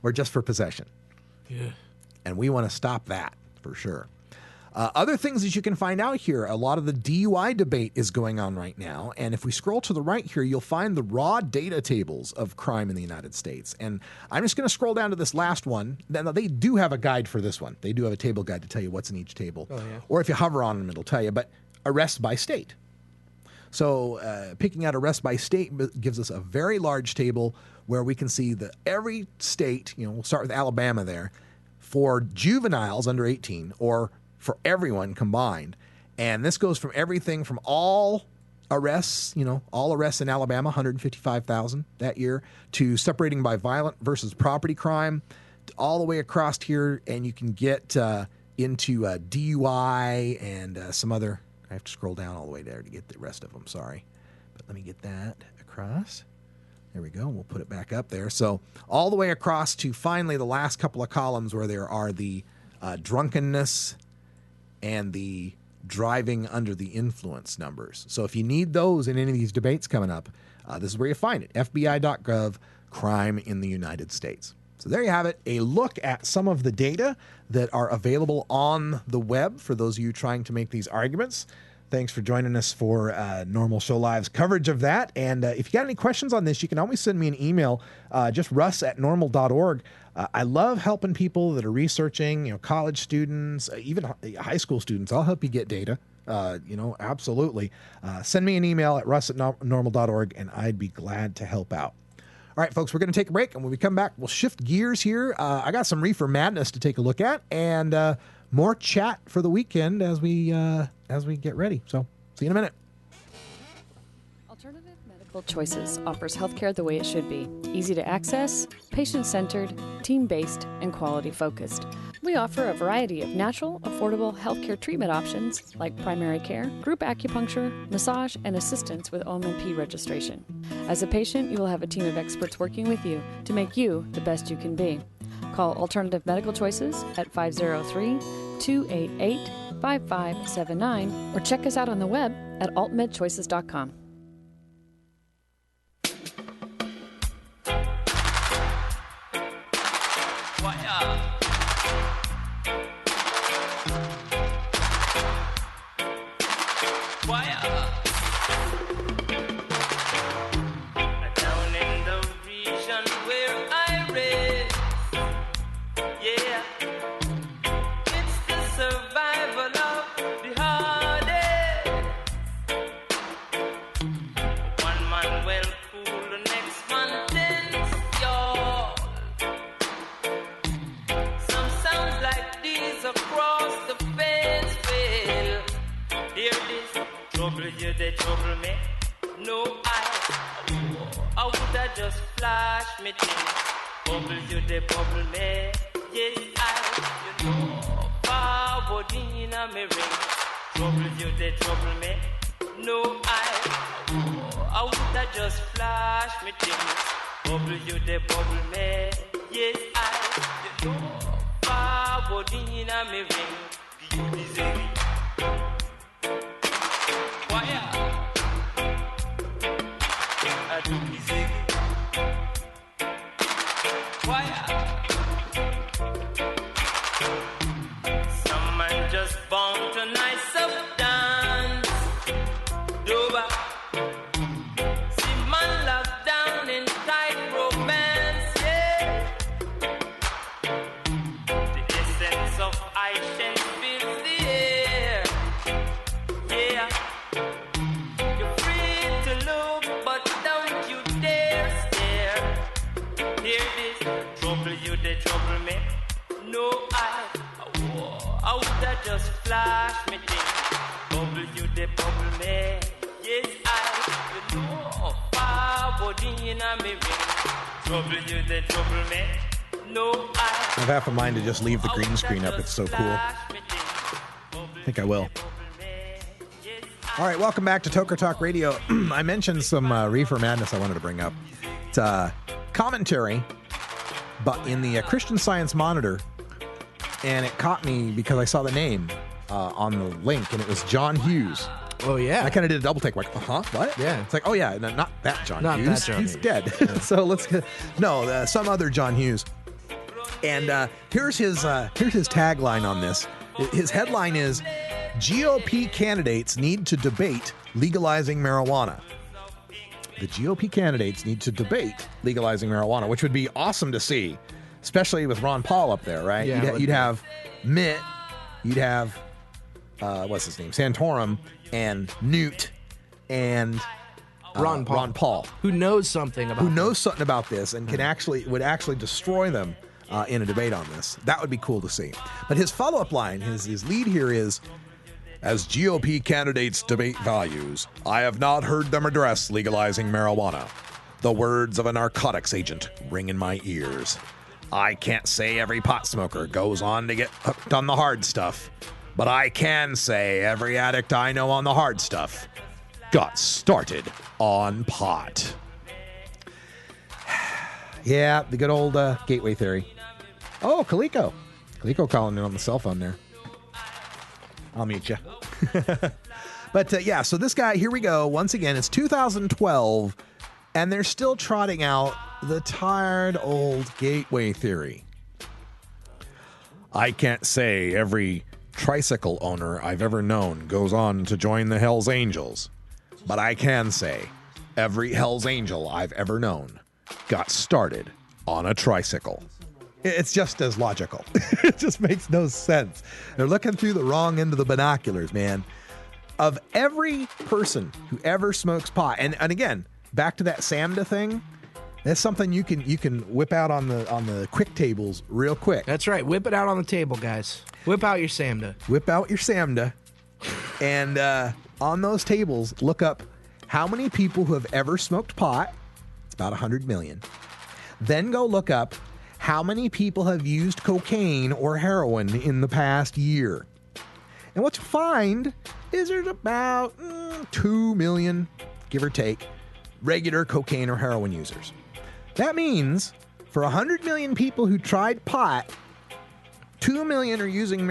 were just for possession. Yeah. And we want to stop that for sure. Other things that you can find out here, a lot of the DUI debate is going on right now. And if we scroll to the right here, you'll find the raw data tables of crime in the United States. And I'm just going to scroll down to this last one. Now, they do have a guide for this one. They do have a table guide to tell you what's in each table. Oh, yeah. Or if you hover on them, it'll tell you. But arrests by state. So picking out arrests by state gives us a very large table where we can see that every state, we'll start with Alabama there, for juveniles under 18 or for everyone combined. And this goes from everything from all arrests, all arrests in Alabama, 155,000 that year, to separating by violent versus property crime, all the way across here. And you can get into DUI and some other. I have to scroll down all the way there to get the rest of them, sorry. But let me get that across. There we go. We'll put it back up there. So all the way across to finally the last couple of columns where there are the drunkenness and the driving under the influence numbers. So if you need those in any of these debates coming up, this is where you find it. FBI.gov, crime in the United States. So there you have it, a look at some of the data that are available on the web for those of you trying to make these arguments. Thanks for joining us for NORML Show Live's coverage of that. And if you got any questions on this, you can always send me an email, just russ@norml.org. I love helping people that are researching, college students, even high school students. I'll help you get data. Absolutely. Send me an email at russ@norml.org, and I'd be glad to help out. All right, folks, we're going to take a break, and when we come back, we'll shift gears here. I got some reefer madness to take a look at, and more chat for the weekend as we get ready. So, see you in a minute. Alternative Medical Choices offers healthcare the way it should be. Easy to access, patient-centered, team-based, and quality-focused. We offer a variety of natural, affordable healthcare treatment options like primary care, group acupuncture, massage, and assistance with OMP registration. As a patient, you will have a team of experts working with you to make you the best you can be. Call Alternative Medical Choices at 503-288-5579 or check us out on the web at altmedchoices.com. they trouble me. No, I woulda just flash me thing. Bubble you, they bubble me. Yes, you know, forward in a me ring. Trouble you, they trouble me. No, I woulda just flash me thing. Bubble you, they bubble me. Yes, you know, forward in a me ring. You deserve it. Some man just born to nice up dance. Doba. See man locked down in tight romance, yeah. The essence of Aisha fills the air, yeah. You're free to look, but don't you dare stare. Hear this, trouble you, they trouble me. No, I woulda just flash me thing. Bubble you, they bubble me. Yes, you know, forward in a me ring. Trouble you, they trouble me. No, I have half a mind to just leave the green screen up. It's so cool. I think I will. All right, welcome back to Toker Talk Radio. I mentioned some Reefer Madness I wanted to bring up. It's commentary, but in the Christian Science Monitor, and it caught me because I saw the name on the link, and it was John Hughes. Oh, yeah. I kind of did a double take, like, what? Yeah. It's like, oh, yeah, no, not that John Not Hughes. that John He's Hughes. dead. Yeah. So let's get, no, some other John Hughes. And here's his tagline on this. His headline is, GOP candidates need to debate legalizing marijuana. The GOP candidates need to debate legalizing marijuana, which would be awesome to see, especially with Ron Paul up there, right? Yeah, you'd have Mitt, you'd have, what's his name, Santorum, and Newt, and Ron Paul. Who knows something about this and would actually destroy them in a debate on this. That would be cool to see. But his follow-up line, his lead here is, as GOP candidates debate values, I have not heard them address legalizing marijuana. The words of a narcotics agent ring in my ears. I can't say every pot smoker goes on to get hooked on the hard stuff, but I can say every addict I know on the hard stuff got started on pot. Yeah, the good old gateway theory. Oh, Kaliko. Kaliko calling in on the cell phone there. I'll mute you. But yeah, so this guy, here we go. Once again, it's 2012, and they're still trotting out the tired old gateway theory. I can't say every tricycle owner I've ever known goes on to join the Hells Angels, but I can say every Hells Angel I've ever known got started on a tricycle. It's just as logical. It just makes no sense. They're looking through the wrong end of the binoculars, man. Of every person who ever smokes pot, and again, back to that SAMDA thing, that's something you can whip out on the quick tables real quick. That's right. Whip it out on the table, guys. Whip out your SAMDA. Whip out your SAMDA, and on those tables, look up how many people who have ever smoked pot. It's about 100 million. Then go look up how many people have used cocaine or heroin in the past year. And what you find is there's about 2 million, give or take, regular cocaine or heroin users. That means for 100 million people who tried pot, 2 million are using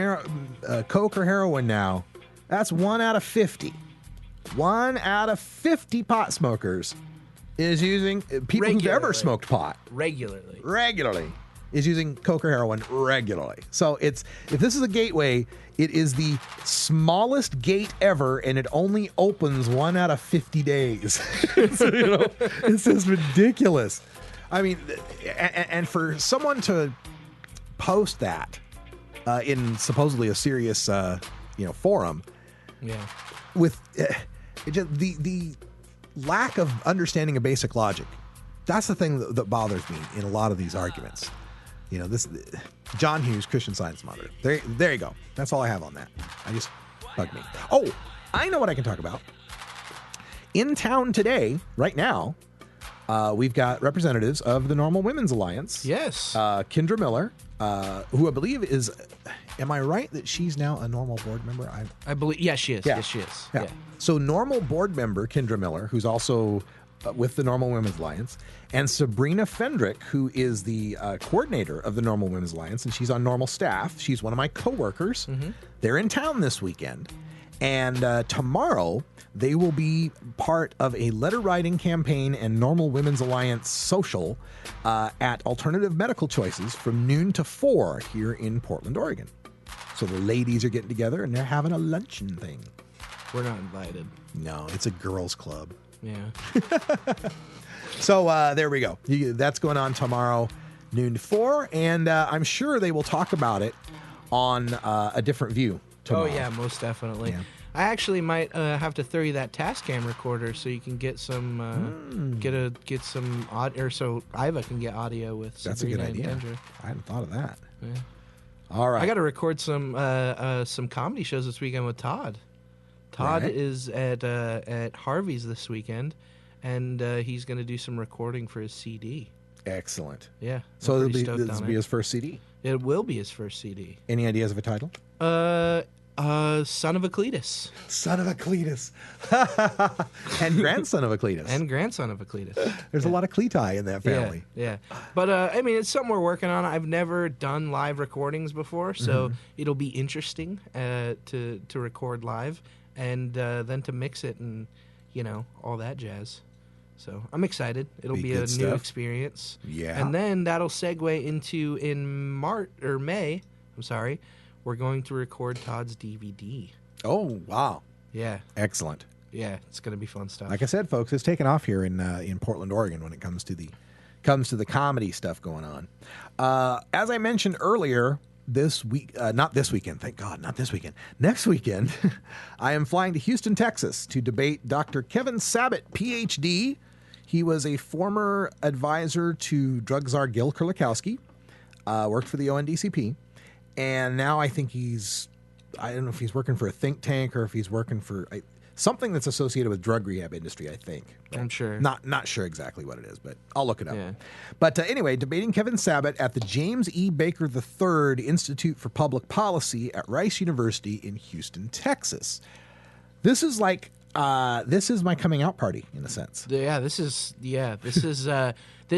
coke or heroin now. That's 1 out of 50. 1 out of 50 pot smokers is using, people who've ever smoked pot. Regularly is using coke or heroin regularly. So if this is a gateway, it is the smallest gate ever, and it only opens 1 out of 50 days. So, it's just ridiculous. I mean, and for someone to post that in supposedly a serious, forum, with the lack of understanding of basic logic, that's the thing that bothers me in a lot of these arguments. This John Hughes, Christian Science Monitor. There you go. That's all I have on that. I just bugged me. Oh, I know what I can talk about. In town today, right now, we've got representatives of the NORML Women's Alliance. Yes. Kendra Miller, who I believe is, am I right that she's now a NORML board member? I believe, yes, she is. Yeah. Yes, she is. Yeah. So NORML board member Kendra Miller, who's also with the NORML Women's Alliance, and Sabrina Fendrick, who is the coordinator of the NORML Women's Alliance, and she's on NORML staff. She's one of my coworkers. They're in town this weekend. And tomorrow, they will be part of a letter writing campaign and NORML Women's Alliance social at Alternative Medical Choices from noon to 4 here in Portland, Oregon. So the ladies are getting together and they're having a luncheon thing. We're not invited. No, it's a girls' club. Yeah. So there we go. That's going on tomorrow, noon to 4. And I'm sure they will talk about it on A Different View tomorrow. Oh, yeah, most definitely. Yeah. I actually might have to throw you that Tascam recorder so you can get some get some audio, or so Iva can get audio with That's a Sabrina good idea. and Kendra. I hadn't thought of that. Yeah. All right. I got to record some comedy shows this weekend with Todd. Todd Right. is at Harvey's this weekend, and he's going to do some recording for his CD. Excellent. Yeah. So I'm this pretty stoked will on be it. his first CD? It will be his first CD. Any ideas of a title? Son of Cletus. Son of Cletus. And grandson of Cletus. And grandson of Cletus. There's a lot of Cleti in that family. Yeah. But, I mean, it's something we're working on. I've never done live recordings before, so it'll be interesting to record live and then to mix it and, all that jazz. So I'm excited. It'll be a new experience. Yeah. And then that'll segue into May, we're going to record Todd's DVD. Oh, wow. Yeah. Excellent. Yeah, it's going to be fun stuff. Like I said, folks, it's taken off here in Portland, Oregon when it comes to the comedy stuff going on. As I mentioned earlier, this week, not this weekend, thank God, not this weekend. Next weekend, I am flying to Houston, Texas to debate Dr. Kevin Sabat, PhD. He was a former advisor to drug czar Gil Kurlikowski, worked for the ONDCP, and now I think I don't know if he's working for a think tank or if he's working for something that's associated with drug rehab industry, I think. I'm sure. Not sure exactly what it is, but I'll look it up. Yeah. But anyway, debating Kevin Sabat at the James E. Baker III Institute for Public Policy at Rice University in Houston, Texas. This is like this is my coming out party in a sense. This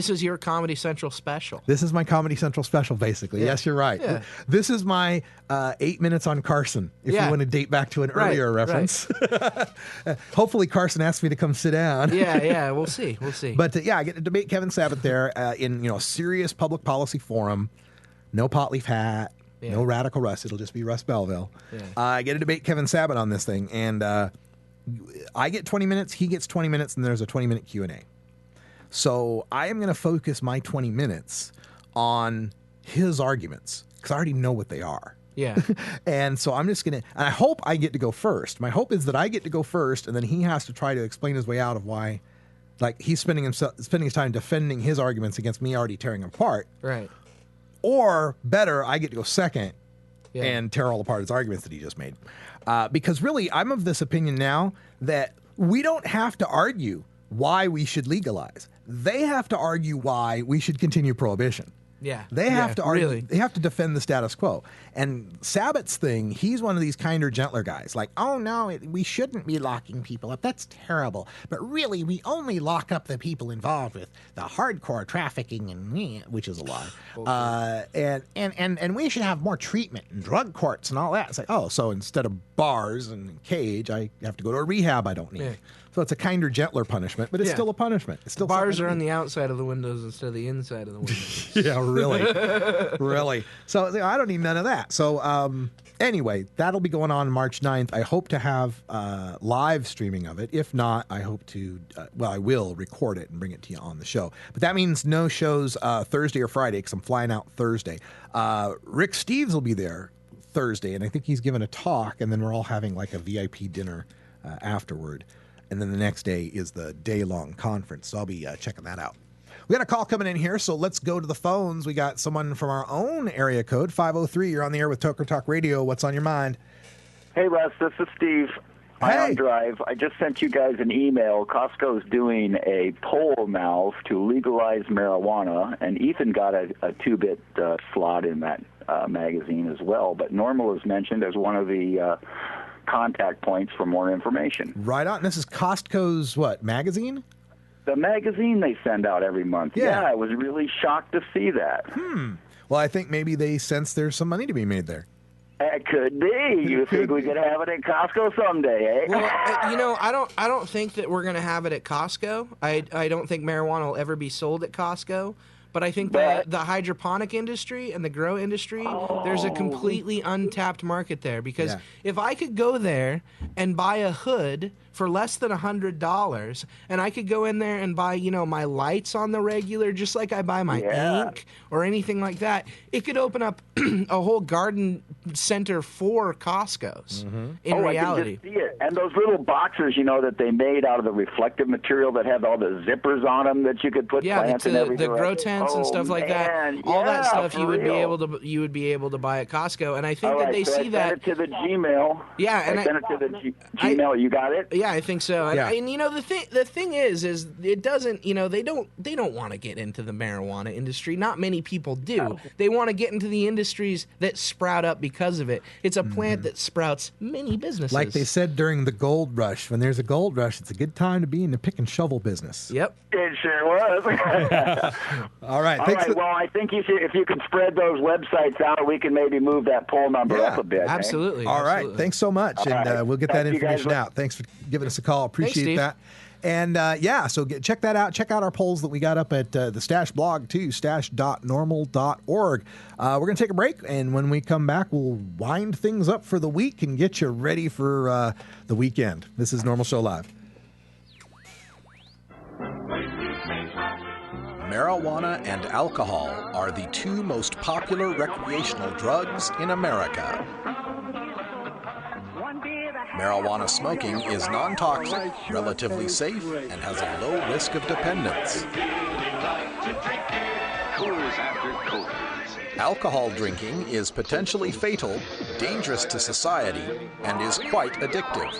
is your Comedy Central special. This is my Comedy Central special, basically. Yeah. Yes, you're right. Yeah. This is my 8 minutes on Carson, if you want to date back to an earlier reference. Hopefully Carson asks me to come sit down. Yeah, we'll see. But I get to debate Kevin Sabat there in a serious public policy forum. No Potleaf hat, no Radical Russ. It'll just be Russ Belville. Yeah. I get to debate Kevin Sabat on this thing, and I get 20 minutes, he gets 20 minutes, and there's a 20-minute Q&A. So I am going to focus my 20 minutes on his arguments because I already know what they are. Yeah. And so I'm just going to, and I hope I get to go first. My hope is that I get to go first and then he has to try to explain his way out of why, like he's spending his time defending his arguments against me already tearing them apart. Right. Or better, I get to go second and tear all apart his arguments that he just made. Because really, I'm of this opinion now that we don't have to argue why we should legalize. They have to argue why we should continue prohibition. Yeah. They have to argue. Really. They have to defend the status quo. And Sabat's thing, he's one of these kinder, gentler guys. Like, oh no, we shouldn't be locking people up. That's terrible. But really, we only lock up the people involved with the hardcore trafficking, and which is a lie. And we should have more treatment and drug courts and all that. It's like, oh, so instead of bars and cage, I have to go to a rehab I don't need. Yeah. So it's a kinder, gentler punishment, but it's still a punishment. It's still bars are on the outside of the windows instead of the inside of the windows. Yeah, really. Really. So I don't need none of that. So anyway, that'll be going on March 9th. I hope to have live streaming of it. If not, I hope to, I will record it and bring it to you on the show. But that means no shows Thursday or Friday because I'm flying out Thursday. Rick Steves will be there Thursday, and I think he's giving a talk, and then we're all having like a VIP dinner afterward. And then the next day is the day-long conference. So I'll be checking that out. We got a call coming in here, so let's go to the phones. We got someone from our own area code, 503. You're on the air with Toker Talk Radio. What's on your mind? Hey, Russ. This is Steve. Hi, on Drive. I just sent you guys an email. Costco's doing a poll now to legalize marijuana, and Ethan got a 2-bit slot in that magazine as well. But NORML is mentioned as one of the contact points for more information. Right on. This is Costco's what, magazine? The magazine they send out every month. Yeah. I was really shocked to see that. Well, I think maybe they sense there's some money to be made there. It could be. You think we could have it at Costco someday, eh? Well, I don't think that we're going to have it at Costco. I don't think marijuana will ever be sold at Costco. But I think that the hydroponic industry and the grow industry, there's a completely untapped market there. Because if I could go there and buy a hood for less than $100, and I could go in there and buy, my lights on the regular, just like I buy my ink or anything like that, it could open up a whole garden center for Costco's in reality. I can just see it. And those little boxes, that they made out of the reflective material that have all the zippers on them that you could put plants in every the grow direction. tents and stuff like that. All that stuff you would be able to buy at Costco, and I think that they see that. I sent it to the Gmail. Yeah, and I sent it to the Gmail. You got it? Yeah, I think so. And the thing is it doesn't. They don't want to get into the marijuana industry. Not many people do. No. They want to get into the industries that sprout up because of it. It's a plant that sprouts many businesses. Like they said during the gold rush, when there's a gold rush, it's a good time to be in the pick and shovel business. Yep. It sure was. All right. All right. Well, I think if you could spread those websites out, we can maybe move that poll number up a bit. Absolutely. All right. Thanks so much. All and right. we'll get that information out. Thanks for giving us a call. Appreciate that. And so check that out. Check out our polls that we got up at the Stash blog too, stash.normal.org. We're going to take a break, and when we come back, we'll wind things up for the week and get you ready for the weekend. This is Normal Show Live. Marijuana and alcohol are the two most popular recreational drugs in America. Marijuana smoking is non-toxic, relatively safe, and has a low risk of dependence. Alcohol drinking is potentially fatal, dangerous to society, and is quite addictive.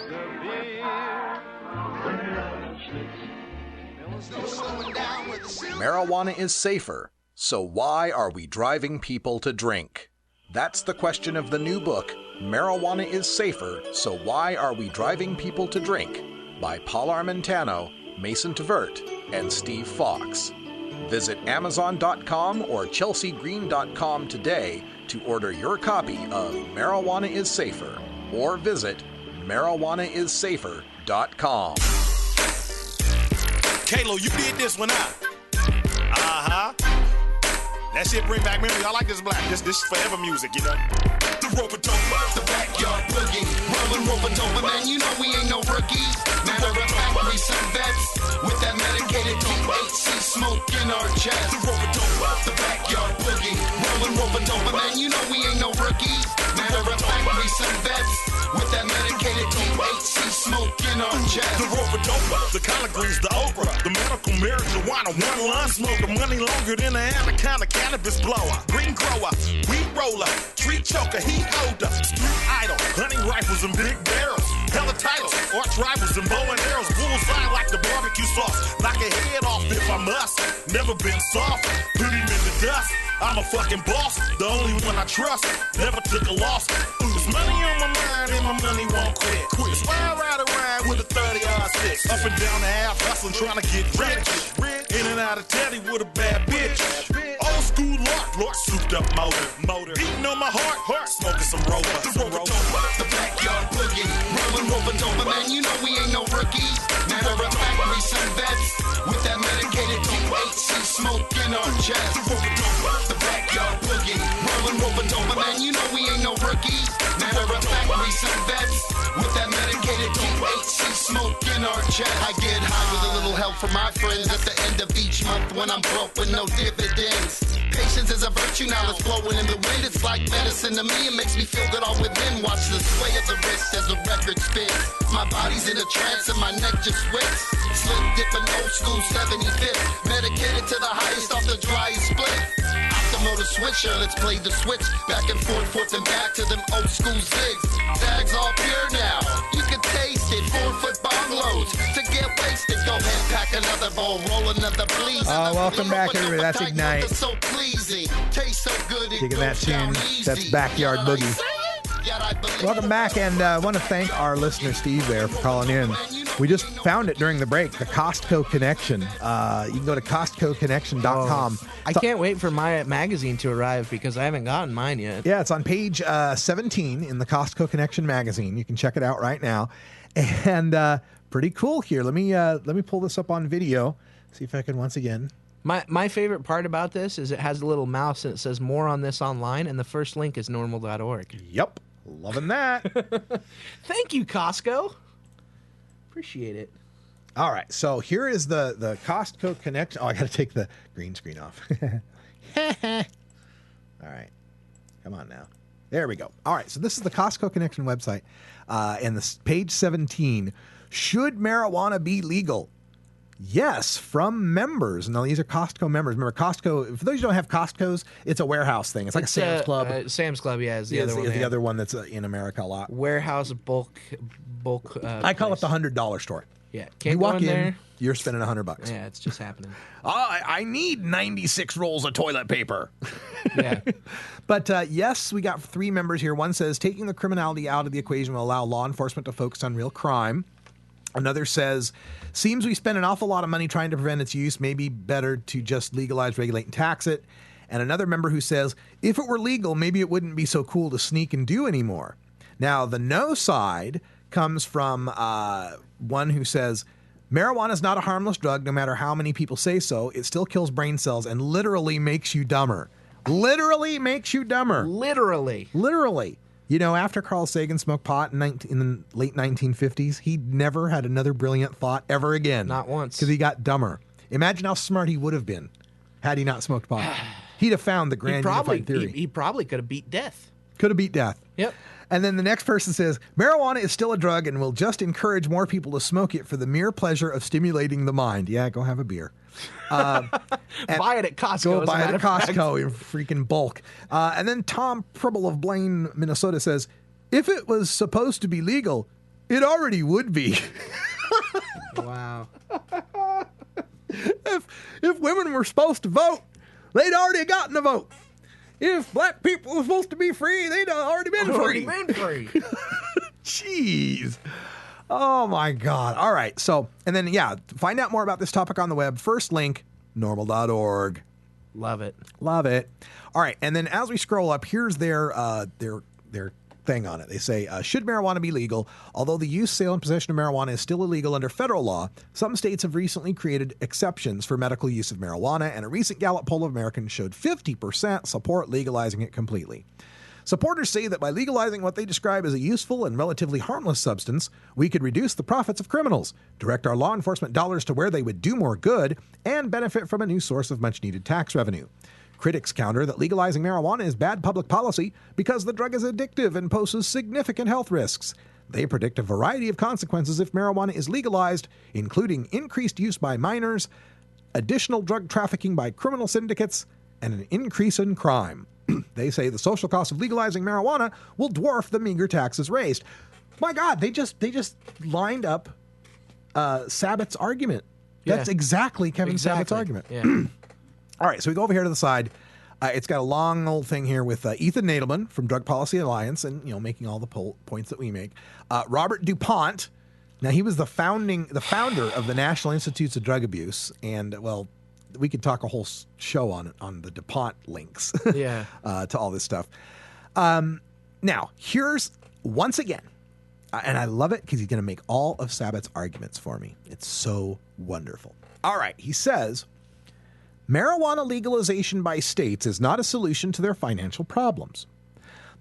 Marijuana is safer, so why are we driving people to drink? That's the question of the new book, Marijuana is Safer, So Why Are We Driving People to Drink? By Paul Armentano, Mason Tvert, and Steve Fox. Visit Amazon.com or ChelseaGreen.com today to order your copy of Marijuana is Safer, or visit MarijuanaIsSafer.com. Kalo, you did this one out. That shit bring back memories. I like this black. This is forever music, The rope-a-dope, the backyard boogie. Rolling rope-a-dope, man, you know we ain't no rookies. Matter of fact, we some vets with that medicated THC smoke in our chest. The rope-a-dope, the backyard boogie. Rolling rope-a-dope, man, you know we ain't no rookies. Matter of fact, we some vets with that medicated THC smoke in our chest. The rope-a-dope, the collard greens, the okra, the medical marijuana, one line smoker, money longer than an anaconda cannabis blower, green grower, weed roller, tree choker, heat holder, street idol, hunting rifles and big barrels, hella titles, arch rivals and bow and arrows, bullseye like the barbecue sauce, knock a head off if I must, never been soft, put him in the dust, I'm a fucking boss, the only one I trust, never took a loss, there's money on my mind and my money won't quit, that's why I ride around with a 30-06, up and down the half hustling trying to get rich, in and out of Teddy with a bad bitch, old school Lord, souped up motor, beating on my heart, smoking some rover, the backyard boogie, rolling rope-a-dope, man, you know we ain't no rookies, matter of fact, we some vets, with that medicated THC smoke in our chest, the backyard boogie, rolling rope-a-dope, man, you know we ain't no rookies, matter of fact, we some vets, with that medicated THC smoke in our chest. I get high with a little help from my friends at the end of each month when I'm broke with no dividends. Patience is a virtue, now it's flowing in the wind. It's like medicine to me, it makes me feel good all within. Watch the sway of the wrist as the record spins. My body's in a trance and my neck just swings. Slip dipping old school 75th, medicated to the highest off the driest split. Motor switcher, let's play the switch. Back and forth and back to them old school zigs. Zags all pure now, you can taste it. another bowl, roll another please. Welcome back, everybody. That's Ignite. So pleasing, taste so good. Digging that tune. That's Backyard Boogie. Welcome back, and I want to thank our listener Steve there for calling in. We just found it during the break, the Costco Connection. You can go to CostcoConnection.com. I can't wait for my magazine to arrive because I haven't gotten mine yet. Yeah, it's on page 17 in the Costco Connection magazine. You can check it out right now. And pretty cool here. Let me pull this up on video. See if I can once again. My favorite part about this is it has a little mouse and it says more on this online, and the first link is normal.org. Yep. Loving that. Thank you, Costco. Appreciate it. All right. So here is the Costco Connection. Oh, I got to take the green screen off. All right. Come on now. There we go. All right. So this is the Costco Connection website. And this page 17. Should marijuana be legal? Yes, from members. Now, these are Costco members. Remember, Costco, for those who don't have Costco's, it's a warehouse thing. It's like a Sam's Club. Sam's Club, yeah, is the other one. The other one that's in America a lot. Warehouse bulk. I call it the $100 store. Yeah, you walk in there, you're spending $100. Yeah, it's just happening. I need 96 rolls of toilet paper. Yeah. But yes, we got 3 members here. One says taking the criminality out of the equation will allow law enforcement to focus on real crime. Another says, seems we spend an awful lot of money trying to prevent its use. Maybe better to just legalize, regulate, and tax it. And another member who says, if it were legal, maybe it wouldn't be so cool to sneak and do anymore. Now, the no side comes from one who says, marijuana is not a harmless drug, no matter how many people say so. It still kills brain cells and literally makes you dumber. Literally makes you dumber. Literally. You know, after Carl Sagan smoked pot in the late 1950s, he never had another brilliant thought ever again. Not once. Because he got dumber. Imagine how smart he would have been had he not smoked pot. He'd have found the grand unified theory. He probably could have beat death. Could have beat death. Yep. And then the next person says, marijuana is still a drug and will just encourage more people to smoke it for the mere pleasure of stimulating the mind. Yeah, go have a beer. Buy it at Costco. Go buy it at Costco in freaking bulk. And then Tom Pribble of Blaine, Minnesota says, if it was supposed to be legal, it already would be. Wow. If women were supposed to vote, they'd already gotten a vote. If black people were supposed to be free, they'd already been free. Jeez. Oh, my God. All right. So, and then, yeah, find out more about this topic on the web. First link, normal.org. Love it. Love it. All right. And then as we scroll up, here's their thing on it. They say, should marijuana be legal? Although the use, sale, and possession of marijuana is still illegal under federal law, some states have recently created exceptions for medical use of marijuana, and a recent Gallup poll of Americans showed 50% support legalizing it completely. Supporters say that by legalizing what they describe as a useful and relatively harmless substance, we could reduce the profits of criminals, direct our law enforcement dollars to where they would do more good, and benefit from a new source of much-needed tax revenue. Critics counter that legalizing marijuana is bad public policy because the drug is addictive and poses significant health risks. They predict a variety of consequences if marijuana is legalized, including increased use by minors, additional drug trafficking by criminal syndicates, and an increase in crime. They say the social cost of legalizing marijuana will dwarf the meager taxes raised. My God, they just lined up Sabbath's argument. That's exactly Kevin Sabbath's argument. Yeah. All right, so we go over here to the side. It's got a long old thing here with Ethan Nadelman from Drug Policy Alliance, and making all the points that we make. Robert DuPont. Now he was the founder of the National Institutes of Drug Abuse, and well, we could talk a whole show on the DuPont links. Yeah. To all this stuff. Now here's once again, and I love it because he's going to make all of Sabbath's arguments for me. It's so wonderful. All right, he says, marijuana legalization by states is not a solution to their financial problems.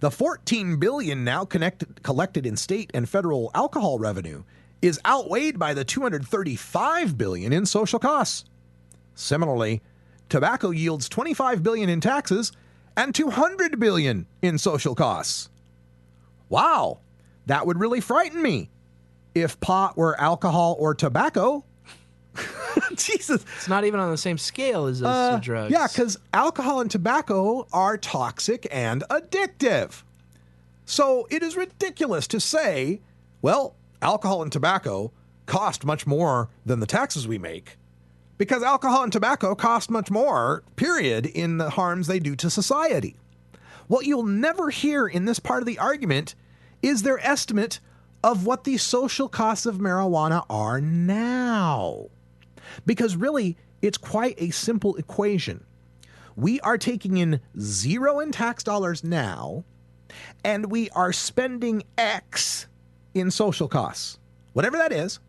The $14 billion now collected in state and federal alcohol revenue is outweighed by the $235 billion in social costs. Similarly, tobacco yields $25 billion in taxes and $200 billion in social costs. Wow, that would really frighten me if pot were alcohol or tobacco. Jesus. It's not even on the same scale as those two drugs. Yeah, because alcohol and tobacco are toxic and addictive. So it is ridiculous to say, well, alcohol and tobacco cost much more than the taxes we make. because alcohol and tobacco cost much more, period, in the harms they do to society. What you'll never hear in this part of the argument is their estimate of what the social costs of marijuana are now. Because really, it's quite a simple equation. We are taking in zero in tax dollars now, and we are spending X in social costs, whatever that is,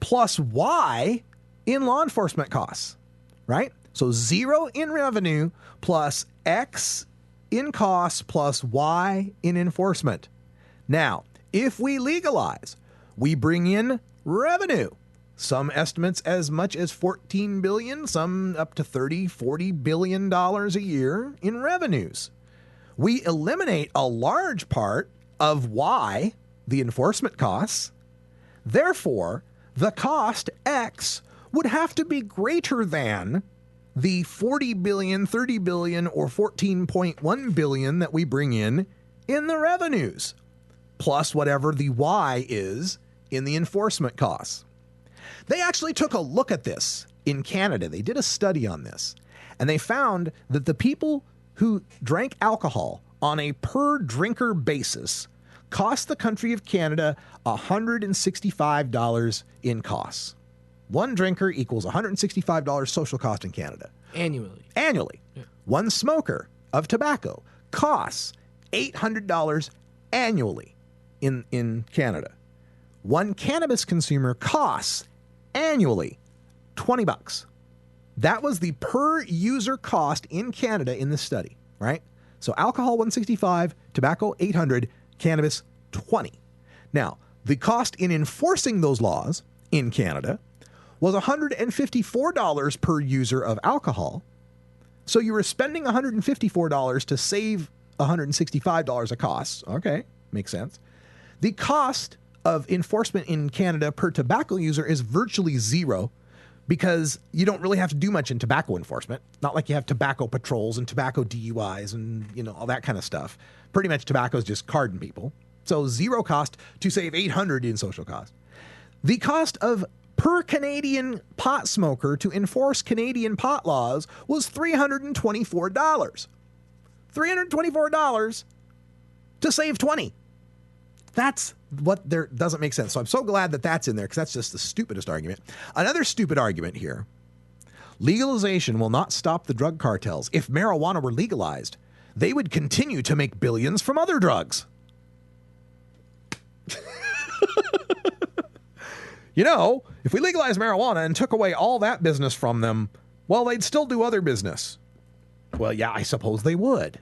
plus Y in law enforcement costs, right? So zero in revenue plus X in costs plus Y in enforcement. Now, if we legalize, we bring in revenue. Some estimates as much as $14 billion, some up to $30-40 billion a year in revenues. We eliminate a large part of Y, the enforcement costs. Therefore, the cost X would have to be greater than the $40 billion, $30 billion, or $14.1 billion that we bring in the revenues, plus whatever the Y is in the enforcement costs. They actually took a look at this in Canada. They did a study on this, and they found that the people who drank alcohol on a per drinker basis cost the country of Canada $165 in costs. One drinker equals $165 social cost in Canada. Annually. Yeah. One smoker of tobacco costs $800 annually in Canada. One cannabis consumer costs annually $20. That was the per user cost in Canada in this study, right? So alcohol $165, tobacco $800, cannabis $20. Now, the cost in enforcing those laws in Canada was $154 per user of alcohol. So you were spending $154 to save $165 of costs. Okay, makes sense. The cost of enforcement in Canada per tobacco user is virtually zero because you don't really have to do much in tobacco enforcement. Not like you have tobacco patrols and tobacco DUIs and, all that kind of stuff. Pretty much tobacco is just carding people. So zero cost to save $800 in social cost. The cost of per Canadian pot smoker to enforce Canadian pot laws was $324. $324 to save $20. That's what there doesn't make sense. So I'm so glad that that's in there because that's just the stupidest argument. Another stupid argument here. Legalization will not stop the drug cartels. If marijuana were legalized, they would continue to make billions from other drugs. If we legalized marijuana and took away all that business from them, well, they'd still do other business. Well, yeah, I suppose they would.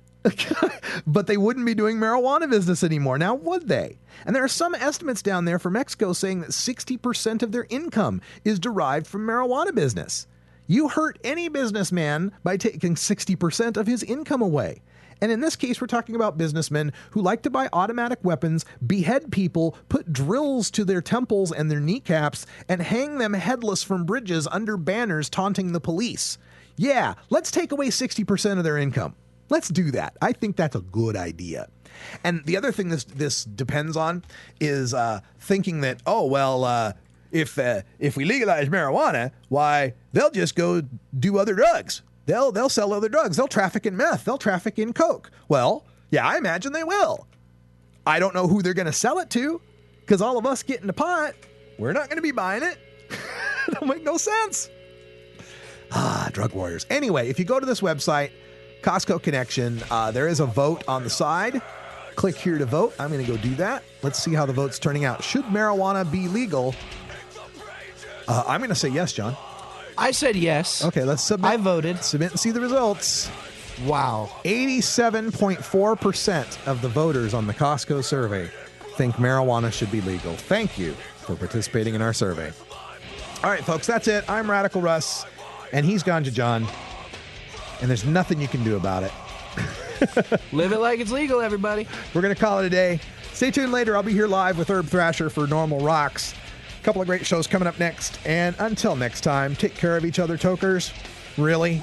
But they wouldn't be doing marijuana business anymore, now would they? And there are some estimates down there for Mexico saying that 60% of their income is derived from marijuana business. You hurt any businessman by taking 60% of his income away. And in this case, we're talking about businessmen who like to buy automatic weapons, behead people, put drills to their temples and their kneecaps, and hang them headless from bridges under banners taunting the police. Yeah, let's take away 60% of their income. Let's do that. I think that's a good idea. And the other thing this depends on is thinking that, if we legalize marijuana, why, they'll just go do other drugs. They'll sell other drugs. They'll traffic in meth. They'll traffic in coke. Well, yeah, I imagine they will. I don't know who they're going to sell it to because all of us get in the pot. We're not going to be buying it. It'll make no sense. Drug warriors. Anyway, if you go to this website, Costco Connection, there is a vote on the side. Click here to vote. I'm going to go do that. Let's see how the vote's turning out. Should marijuana be legal? I'm going to say yes, John. I said yes. Okay, let's submit. I voted. Submit and see the results. Wow. 87.4% of the voters on the Costco survey think marijuana should be legal. Thank you for participating in our survey. All right, folks, that's it. I'm Radical Russ, and he's Ganja John, and there's nothing you can do about it. Live it like it's legal, everybody. We're going to call it a day. Stay tuned later. I'll be here live with Herb Thrasher for NORML Rocks. A couple of great shows coming up next. And until next time, take care of each other, tokers. Really?